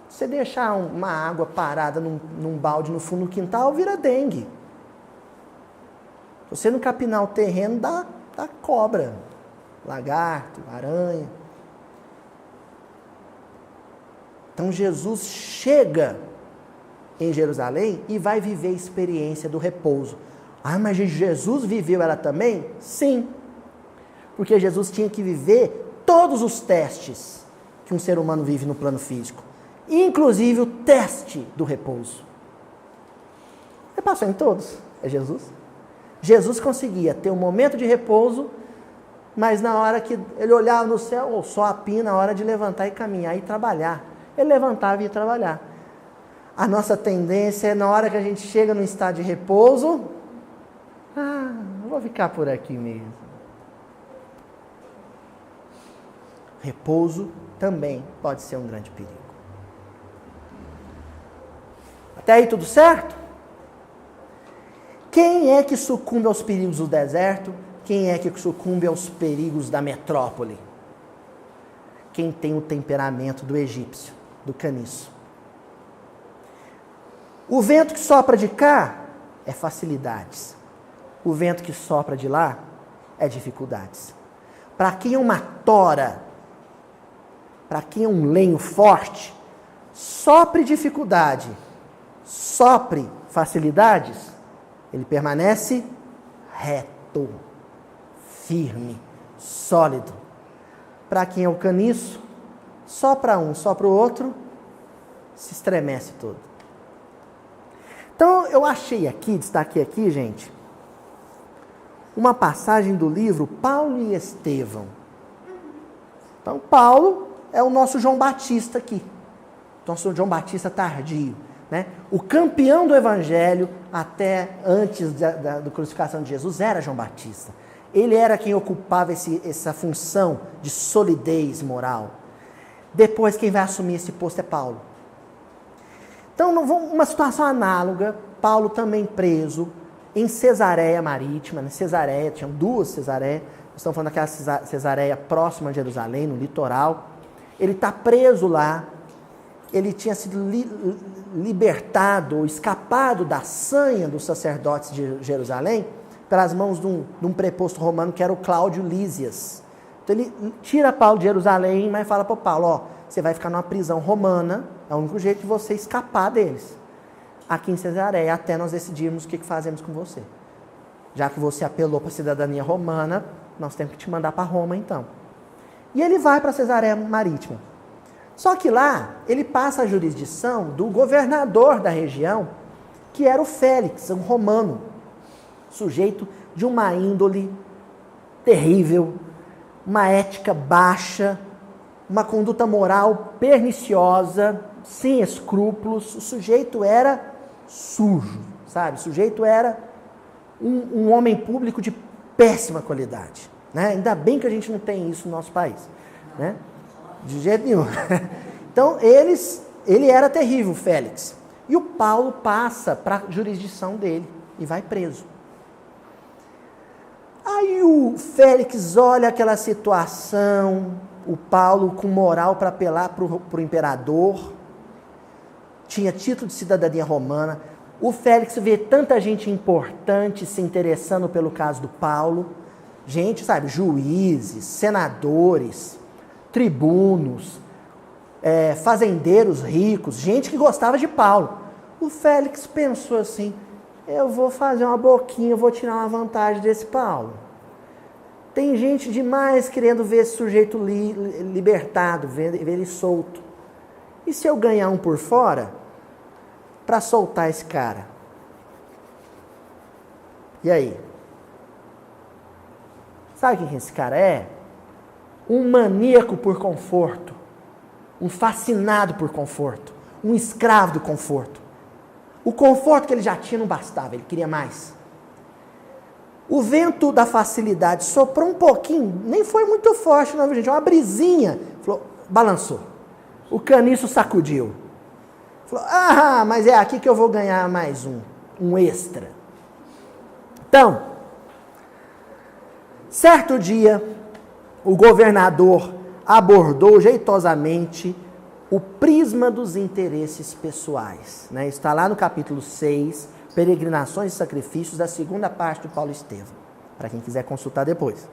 Speaker 1: Você deixar uma água parada num balde no fundo do quintal, vira dengue. Se você não capinar o terreno, dá cobra, lagarto, aranha. Então Jesus chega em Jerusalém e vai viver a experiência do repouso. Ah, mas Jesus viveu ela também? Sim. Porque Jesus tinha que viver todos os testes que um ser humano vive no plano físico. Inclusive o teste do repouso. Você passou em todos? É Jesus? Jesus conseguia ter um momento de repouso, mas na hora que ele olhava no céu, só a pina, na hora de levantar e caminhar e trabalhar. Ele levantava e ia trabalhar. A nossa tendência é, na hora que a gente chega no estado de repouso, eu vou ficar por aqui mesmo. Repouso também pode ser um grande perigo. Até aí tudo certo? Quem é que sucumbe aos perigos do deserto? Quem é que sucumbe aos perigos da metrópole? Quem tem o temperamento do egípcio, do caniço. O vento que sopra de cá é facilidades. O vento que sopra de lá é dificuldades. Para quem é uma tora, para quem é um lenho forte, sopre dificuldade, sopre facilidades, ele permanece reto, firme, sólido. Para quem é o caniço, só para um, só para o outro, se estremece todo. Então, eu achei aqui, destaquei aqui, gente, uma passagem do livro Paulo e Estevão. Então, Paulo é o nosso João Batista aqui. Nosso João Batista tardio. Né? O campeão do evangelho, até antes da crucificação de Jesus, era João Batista. Ele era quem ocupava essa função de solidez moral. Depois, quem vai assumir esse posto é Paulo. Então, uma situação análoga, Paulo também preso em Cesareia Marítima. Na Cesareia, tinham duas Cesareias. Estamos falando daquela Cesareia próxima a Jerusalém, no litoral. Ele está preso lá. Ele tinha sido libertado ou escapado da sanha dos sacerdotes de Jerusalém pelas mãos de um preposto romano que era o Cláudio Lísias. Então ele tira Paulo de Jerusalém, mas fala para o Paulo, você vai ficar numa prisão romana, é o único jeito de você escapar deles. Aqui em Cesareia, até nós decidirmos o que fazemos com você. Já que você apelou para a cidadania romana, nós temos que te mandar para Roma então. E ele vai para Cesareia Marítima. Só que lá, ele passa a jurisdição do governador da região, que era o Félix, um romano, sujeito de uma índole terrível, uma ética baixa, uma conduta moral perniciosa, sem escrúpulos. O sujeito era sujo, sabe? O sujeito era um homem público de péssima qualidade. Né? Ainda bem que a gente não tem isso no nosso país, né? De jeito nenhum. Então, ele era terrível, Félix. E o Paulo passa para a jurisdição dele e vai preso. Aí o Félix olha aquela situação, o Paulo com moral para apelar para o imperador, tinha título de cidadania romana. O Félix vê tanta gente importante se interessando pelo caso do Paulo. Gente, sabe, juízes, senadores, tribunos, fazendeiros ricos, gente que gostava de Paulo. O Félix pensou assim, eu vou fazer uma boquinha, eu vou tirar uma vantagem desse Paulo. Tem gente demais querendo ver esse sujeito libertado, ver ele solto. E se eu ganhar um por fora, para soltar esse cara? E aí? Sabe quem esse cara é? Um maníaco por conforto. Um fascinado por conforto. Um escravo do conforto. O conforto que ele já tinha não bastava, ele queria mais. O vento da facilidade soprou um pouquinho, nem foi muito forte, não, gente. Uma brisinha, balançou. O caniço sacudiu. Falou, mas é aqui que eu vou ganhar mais um extra. Então, certo dia, o governador abordou jeitosamente o prisma dos interesses pessoais. Né? Está lá no capítulo 6, Peregrinações e Sacrifícios, da segunda parte do Paulo Estevão, para quem quiser consultar depois.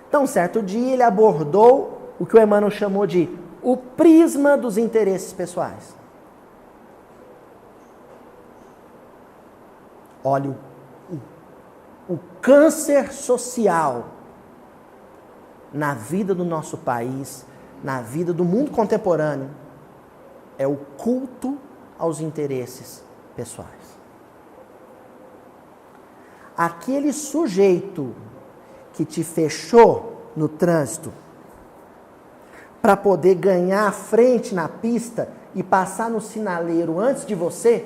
Speaker 1: Então, certo dia, ele abordou o que o Emmanuel chamou de o prisma dos interesses pessoais. Olha, o câncer social na vida do nosso país, na vida do mundo contemporâneo, é o culto aos interesses pessoais. Aquele sujeito que te fechou no trânsito para poder ganhar a frente na pista e passar no sinaleiro antes de você,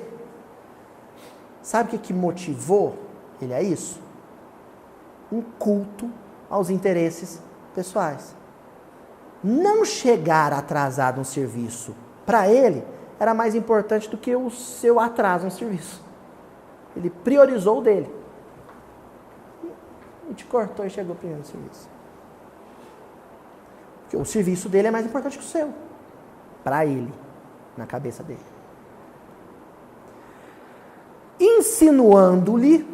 Speaker 1: sabe o que motivou ele a isso? Um culto aos interesses pessoais. Não chegar atrasado no serviço, para ele, era mais importante do que o seu atraso no serviço. Ele priorizou o dele. E te cortou e chegou primeiro no serviço. Porque o serviço dele é mais importante que o seu. Para ele, na cabeça dele. Insinuando-lhe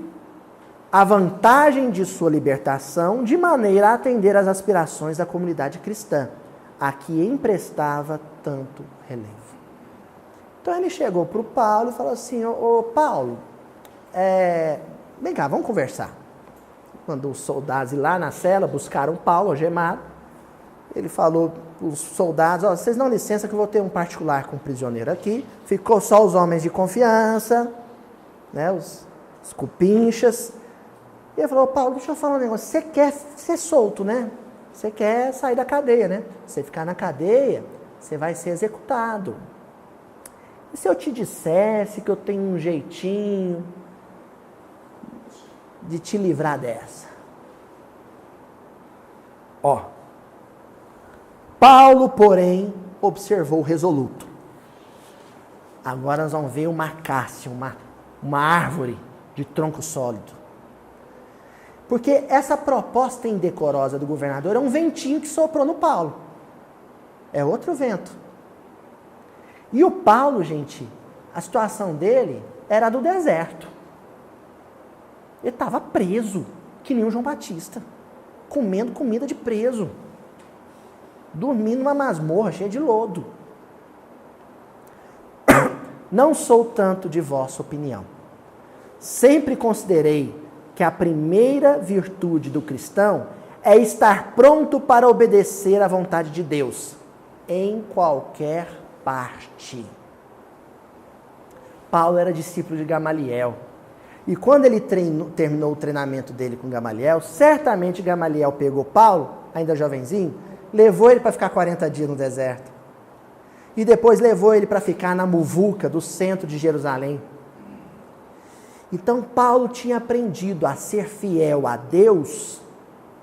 Speaker 1: a vantagem de sua libertação, de maneira a atender às aspirações da comunidade cristã, a que emprestava tanto relevo. Então ele chegou para o Paulo e falou assim, ô Paulo, vem cá, vamos conversar. Mandou os soldados ir lá na cela, buscaram Paulo, algemado. Ele falou, os soldados, vocês dão licença que eu vou ter um particular com o prisioneiro aqui. Ficou só os homens de confiança, né, os cupinchas. E ele falou, Paulo, deixa eu falar um negócio, você quer ser solto, né? Você quer sair da cadeia, né? Você ficar na cadeia, você vai ser executado. E se eu te dissesse que eu tenho um jeitinho de te livrar dessa? Paulo, porém, observou resoluto. Agora nós vamos ver uma acácia, uma árvore de tronco sólido. Porque essa proposta indecorosa do governador é um ventinho que soprou no Paulo. É outro vento. E o Paulo, gente, a situação dele era a do deserto. Ele estava preso, que nem o João Batista, comendo comida de preso, dormindo numa masmorra cheia de lodo. Não sou tanto de vossa opinião. Sempre considerei que a primeira virtude do cristão é estar pronto para obedecer à vontade de Deus, em qualquer parte. Paulo era discípulo de Gamaliel. E quando ele terminou o treinamento dele com Gamaliel, certamente Gamaliel pegou Paulo, ainda jovenzinho, levou ele para ficar 40 dias no deserto. E depois levou ele para ficar na muvuca do centro de Jerusalém. Então Paulo tinha aprendido a ser fiel a Deus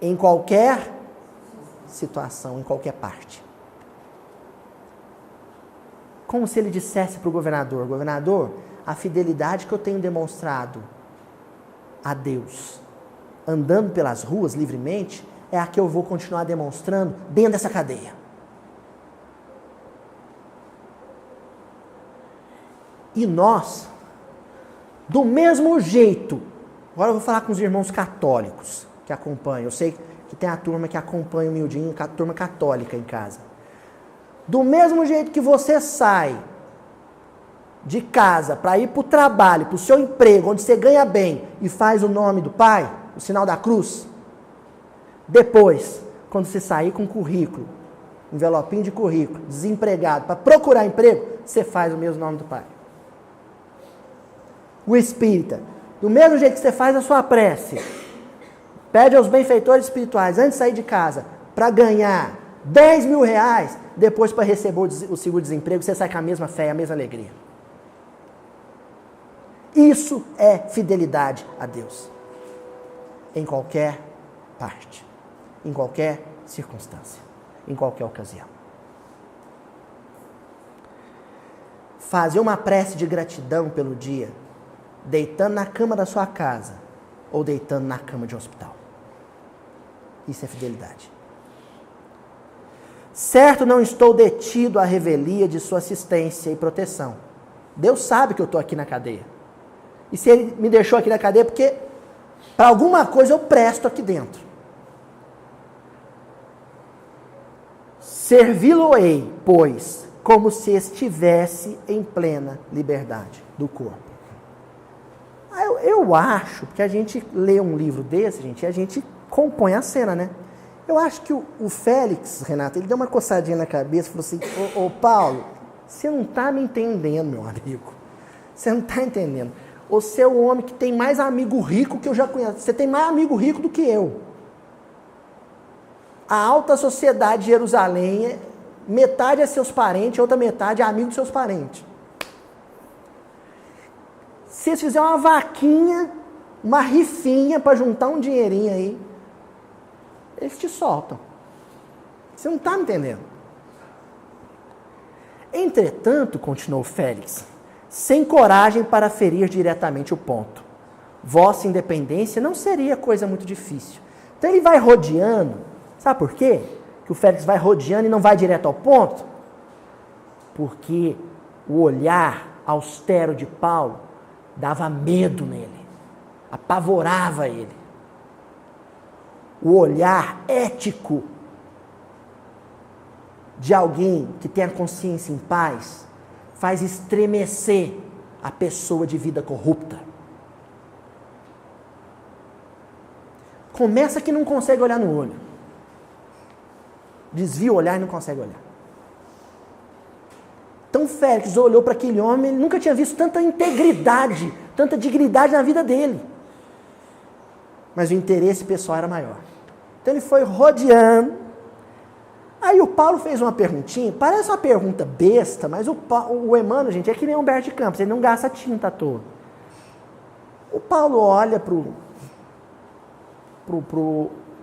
Speaker 1: em qualquer situação, em qualquer parte. Como se ele dissesse para o governador, governador, a fidelidade que eu tenho demonstrado a Deus, andando pelas ruas livremente, é a que eu vou continuar demonstrando dentro dessa cadeia. E nós, do mesmo jeito, agora eu vou falar com os irmãos católicos que acompanham, eu sei que tem a turma que acompanha o miudinho, a turma católica em casa. Do mesmo jeito que você sai de casa para ir para o trabalho, para o seu emprego, onde você ganha bem, e faz o nome do Pai, o sinal da cruz, depois, quando você sair com currículo, envelopinho de currículo, desempregado, para procurar emprego, você faz o mesmo nome do Pai. O espírita, do mesmo jeito que você faz a sua prece, pede aos benfeitores espirituais, antes de sair de casa, para ganhar 10 mil reais, depois para receber o seguro-desemprego, você sai com a mesma fé, a mesma alegria. Isso é fidelidade a Deus. Em qualquer parte, em qualquer circunstância, em qualquer ocasião. Fazer uma prece de gratidão pelo dia, deitando na cama da sua casa ou deitando na cama de um hospital. Isso é fidelidade. Certo, não estou detido à revelia de sua assistência e proteção. Deus sabe que eu estou aqui na cadeia. E se Ele me deixou aqui na cadeia, porque para alguma coisa eu presto aqui dentro. Servi-lo-ei, pois, como se estivesse em plena liberdade do corpo. Eu acho, porque a gente lê um livro desse, gente, e a gente compõe a cena, né? Eu acho que o Félix, Renato, ele deu uma coçadinha na cabeça e falou assim, ô Paulo, você não está me entendendo, meu amigo. Você não está entendendo. Você é o homem que tem mais amigo rico que eu já conheço. Você tem mais amigo rico do que eu. A alta sociedade de Jerusalém, metade é seus parentes, outra metade é amigo dos seus parentes. Se eles fizerem uma vaquinha, uma rifinha para juntar um dinheirinho aí, eles te soltam. Você não está me entendendo. Entretanto, continuou Félix, sem coragem para ferir diretamente o ponto. Vossa independência não seria coisa muito difícil. Então ele vai rodeando. Sabe por quê? Que o Félix vai rodeando e não vai direto ao ponto? Porque o olhar austero de Paulo dava medo nele, apavorava ele. O olhar ético de alguém que tem a consciência em paz faz estremecer a pessoa de vida corrupta. Começa que não consegue olhar no olho. Desvia o olhar e não consegue olhar. Então Félix olhou para aquele homem, ele nunca tinha visto tanta integridade, tanta dignidade na vida dele. Mas o interesse pessoal era maior. Então ele foi rodeando. Aí o Paulo fez uma perguntinha, parece uma pergunta besta, mas o Emmanuel, gente, é que nem Humberto de Campos, ele não gasta tinta à toa. O Paulo olha pro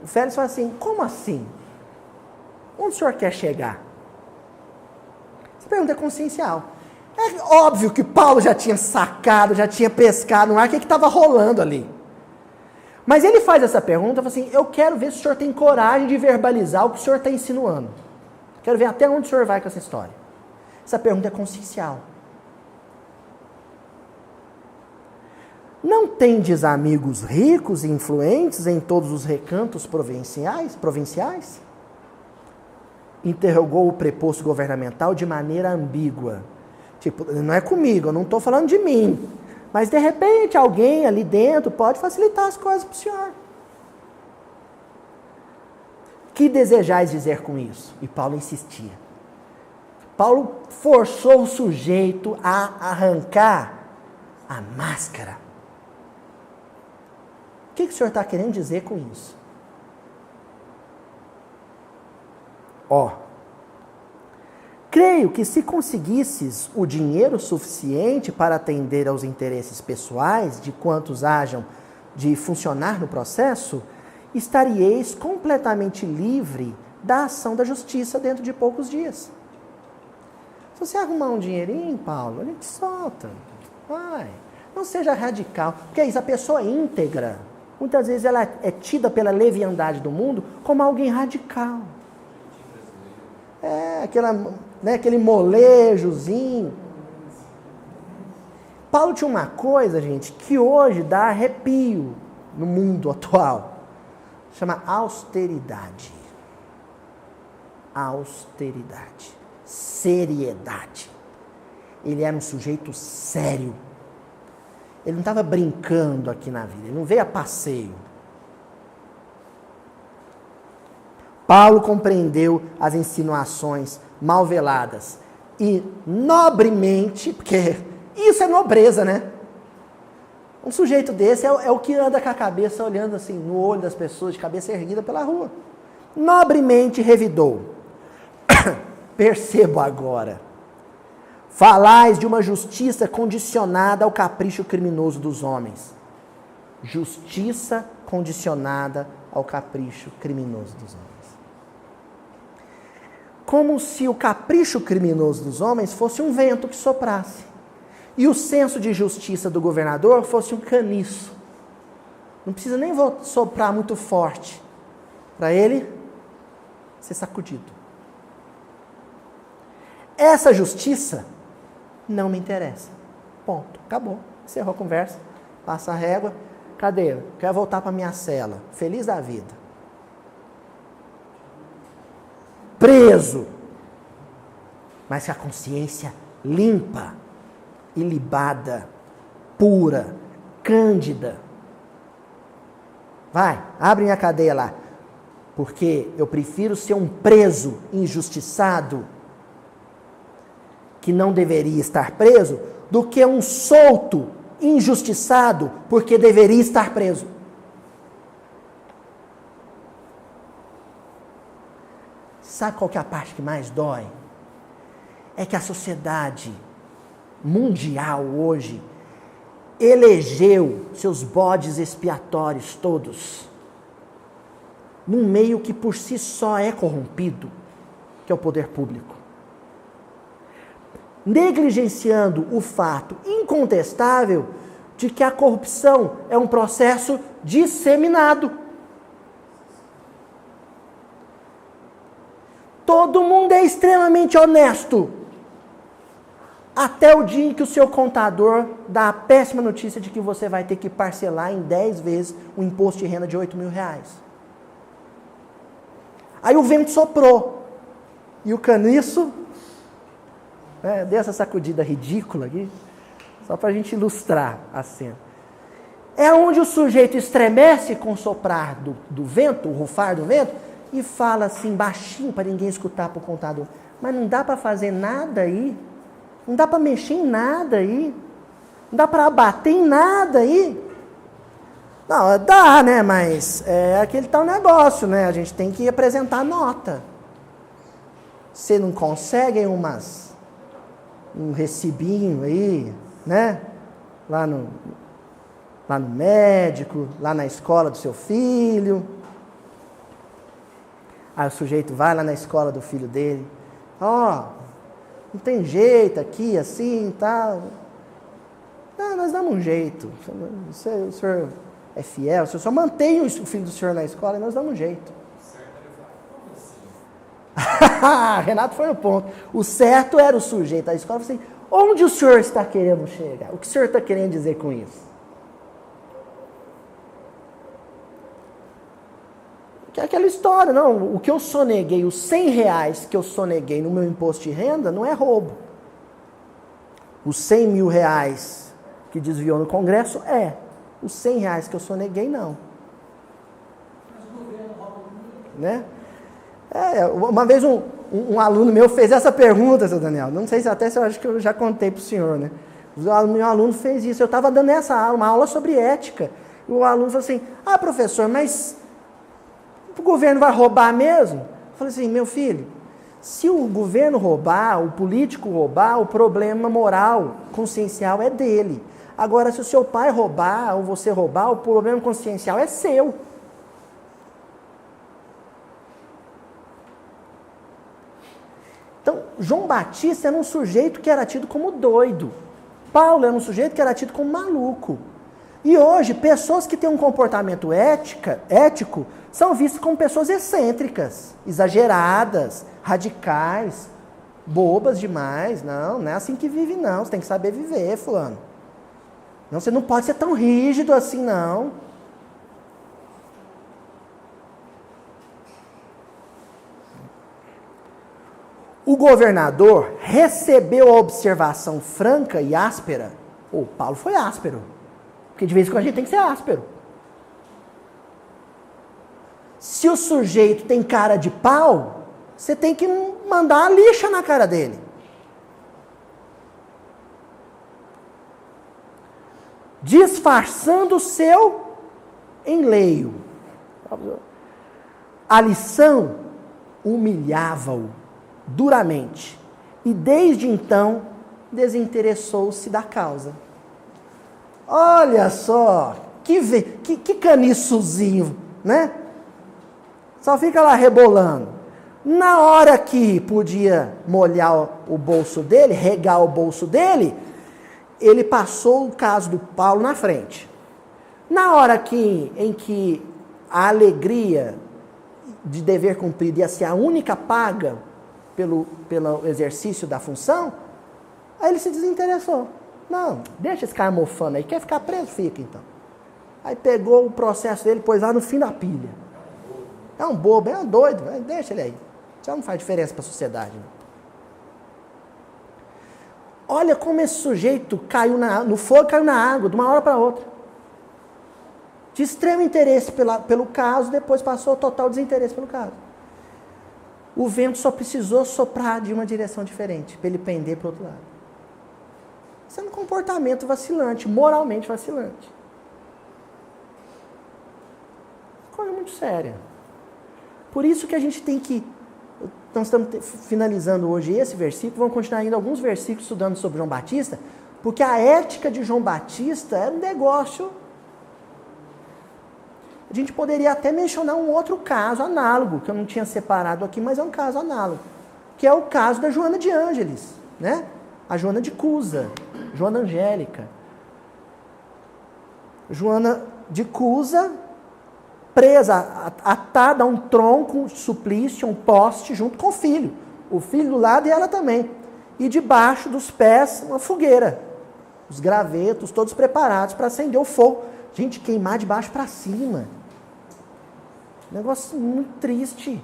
Speaker 1: Félix e fala assim, como assim? Onde o senhor quer chegar? Essa pergunta é consciencial. É óbvio que Paulo já tinha sacado, já tinha pescado no ar, o que estava rolando ali. Mas ele faz essa pergunta, fala assim, eu quero ver se o senhor tem coragem de verbalizar o que o senhor está insinuando. Quero ver até onde o senhor vai com essa história. Essa pergunta é consciencial. Não tendes amigos ricos e influentes em todos os recantos provinciais? Interrogou o preposto governamental de maneira ambígua. Tipo, não é comigo, eu não estou falando de mim. Mas, de repente, alguém ali dentro pode facilitar as coisas para o senhor. Que desejais dizer com isso? E Paulo insistia. Paulo forçou o sujeito a arrancar a máscara. O que o senhor está querendo dizer com isso? Creio que se conseguisses o dinheiro suficiente para atender aos interesses pessoais de quantos hajam de funcionar no processo, estaríeis completamente livre da ação da justiça dentro de poucos dias. Se você arrumar um dinheirinho, Paulo, ele te solta. Vai. Não seja radical. Porque é isso, a pessoa íntegra, muitas vezes ela é tida pela leviandade do mundo como alguém radical. Aquele molejozinho. Paulo tinha uma coisa, gente, que hoje dá arrepio no mundo atual. Chama austeridade. Austeridade. seriedade. Ele era um sujeito sério. Ele não estava brincando aqui na vida, ele não veio a passeio. Paulo compreendeu as insinuações mal veladas e nobremente, porque isso é nobreza, né? Um sujeito desse é o que anda com a cabeça olhando assim no olho das pessoas, de cabeça erguida pela rua. Nobremente revidou. Percebo agora. Falais de uma justiça condicionada ao capricho criminoso dos homens. Justiça condicionada ao capricho criminoso dos homens. Como se o capricho criminoso dos homens fosse um vento que soprasse. E o senso de justiça do governador fosse um caniço. Não precisa nem soprar muito forte para ele ser sacudido. Essa justiça não me interessa. Ponto. Acabou. Encerrou a conversa. Passa a régua. Cadê? Quero voltar para minha cela. Feliz da vida. Preso. Mas com a consciência limpa, ilibada, pura, cândida. Vai, abre minha cadeia lá. Porque eu prefiro ser um preso injustiçado que não deveria estar preso, do que um solto, injustiçado, porque deveria estar preso. Sabe qual que é a parte que mais dói? É que a sociedade mundial hoje elegeu seus bodes expiatórios todos num meio que por si só é corrompido, que é o poder público. Negligenciando o fato incontestável de que a corrupção é um processo disseminado. Todo mundo é extremamente honesto, até o dia em que o seu contador dá a péssima notícia de que você vai ter que parcelar em 10 vezes o imposto de renda de R$8.000. Aí o vento soprou, e o caniço... Dei essa sacudida ridícula aqui, só para a gente ilustrar a cena. É onde o sujeito estremece com o soprar do vento, o rufar do vento, e fala assim baixinho para ninguém escutar para o contador. Mas não dá para fazer nada aí? Não dá para mexer em nada aí? Não dá para abater em nada aí? Não, dá, né? Mas é aquele tal negócio, né? A gente tem que apresentar nota. Você não consegue um recibinho aí, né? Lá no médico, lá na escola do seu filho. Aí o sujeito vai lá na escola do filho dele. Não tem jeito aqui, assim, tal. Nós damos um jeito. O senhor é fiel, o senhor só mantém o filho do senhor na escola e nós damos um jeito. Renato foi no ponto. O certo era o sujeito da escola. Assim, onde o senhor está querendo chegar? O que o senhor está querendo dizer com isso? Que é aquela história, não. O que eu soneguei, os R$100 que eu soneguei no meu imposto de renda, não é roubo. Os R$100.000 que desviou no Congresso, é. Os R$100 que eu soneguei, não. Né? Uma vez um aluno meu fez essa pergunta, seu Daniel. Não sei se até eu acho que eu já contei para o senhor, né? Meu aluno fez isso. Eu estava dando essa aula, uma aula sobre ética. E o aluno falou assim: professor, mas o governo vai roubar mesmo? Eu falei assim: meu filho, se o governo roubar, o político roubar, o problema moral, consciencial é dele. Agora, se o seu pai roubar ou você roubar, o problema consciencial é seu. Então, João Batista era um sujeito que era tido como doido. Paulo era um sujeito que era tido como maluco. E hoje, pessoas que têm um comportamento ético são vistas como pessoas excêntricas, exageradas, radicais, bobas demais. Não é assim que vive, não. Você tem que saber viver, fulano. Não, você não pode ser tão rígido assim, não. o governador recebeu a observação franca e áspera. O Paulo foi áspero. Porque de vez em quando a gente tem que ser áspero. Se o sujeito tem cara de pau, você tem que mandar a lixa na cara dele. Disfarçando o seu enleio. A lição humilhava-o duramente. E desde então, desinteressou-se da causa. Olha só, que caniçozinho, né? Só fica lá rebolando. Na hora que podia molhar o bolso dele, regar o bolso dele, ele passou o caso do Paulo na frente. Na hora em que a alegria de dever cumprido ia ser a única paga pelo exercício da função, aí ele se desinteressou. Não, deixa esse cara mofando aí, quer ficar preso? Fica então. Aí pegou o processo dele, pôs lá no fim da pilha. É um bobo, é um doido, deixa ele aí. Já não faz diferença para a sociedade. Não. Olha como esse sujeito caiu no fogo, caiu na água, de uma hora para outra. De extremo interesse pelo caso, depois passou total desinteresse pelo caso. O vento só precisou soprar de uma direção diferente, para ele pender para o outro lado. Isso é um comportamento vacilante, moralmente vacilante. Coisa muito séria. Por isso que a gente tem que... Nós estamos finalizando hoje esse versículo, vamos continuar indo alguns versículos estudando sobre João Batista, porque a ética de João Batista era um negócio... A gente poderia até mencionar um outro caso análogo, que eu não tinha separado aqui, mas é um caso análogo, que é o caso da Joana de Ângeles, né? A Joana de Cusa, Joana Angélica. Joana de Cusa, presa, atada a um tronco, um suplício, um poste, junto com o filho. O filho do lado e ela também. E debaixo dos pés, uma fogueira. Os gravetos, todos preparados para acender o fogo. Gente, queimar de baixo para cima. Negócio muito triste.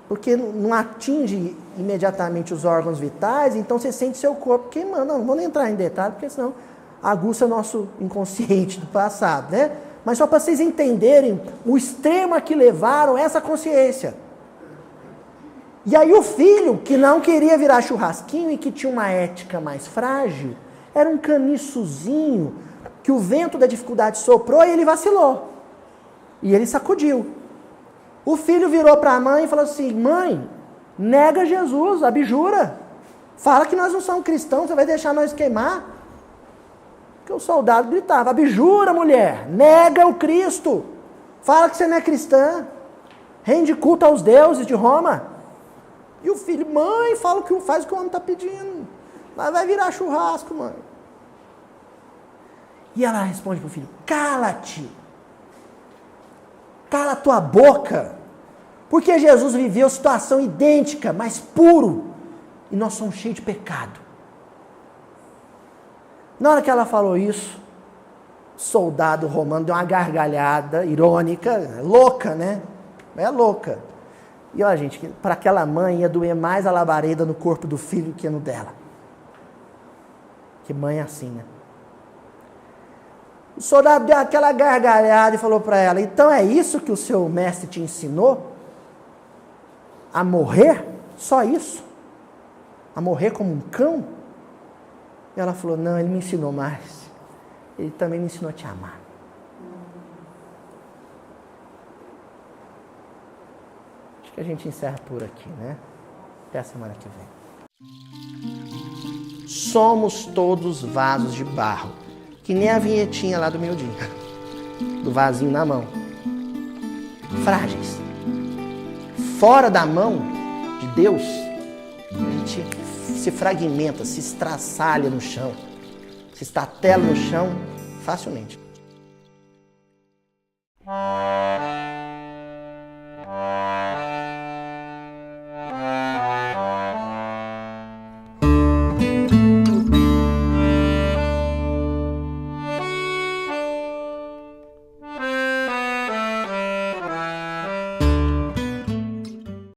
Speaker 1: Porque não atinge imediatamente os órgãos vitais, então você sente seu corpo queimando. Não vou nem entrar em detalhe, porque senão aguça nosso inconsciente do passado, né? Mas só para vocês entenderem o extremo a que levaram essa consciência. E aí o filho, que não queria virar churrasquinho e que tinha uma ética mais frágil, era um caniçozinho que o vento da dificuldade soprou e ele vacilou. E ele sacudiu. O filho virou para a mãe e falou assim: mãe, nega Jesus, abjura. Fala que nós não somos cristãos, você vai deixar nós queimar? Porque o soldado gritava: abjura, mulher, nega o Cristo. Fala que você não é cristã. Rende culto aos deuses de Roma. E o filho: mãe, faz o que o homem está pedindo. Mas vai virar churrasco, mãe. E ela responde para o filho: cala-te. Cala a tua boca. Porque Jesus viveu situação idêntica, mas puro. E nós somos cheios de pecado. Na hora que ela falou isso, o soldado romano deu uma gargalhada irônica, louca, né? É louca. E olha, gente, para aquela mãe ia doer mais a labareda no corpo do filho que no dela. Que mãe é assim, né? O soldado deu aquela gargalhada e falou para ela: então é isso que o seu mestre te ensinou? A morrer? Só isso? A morrer como um cão? E ela falou: não, ele me ensinou mais. Ele também me ensinou a te amar. Acho que a gente encerra por aqui, né? Até a semana que vem. Somos todos vasos de barro, que nem a vinhetinha lá do meu dia, do vasinho na mão. Frágeis. Fora da mão de Deus, a gente se fragmenta, se estraçalha no chão, se estatela no chão facilmente.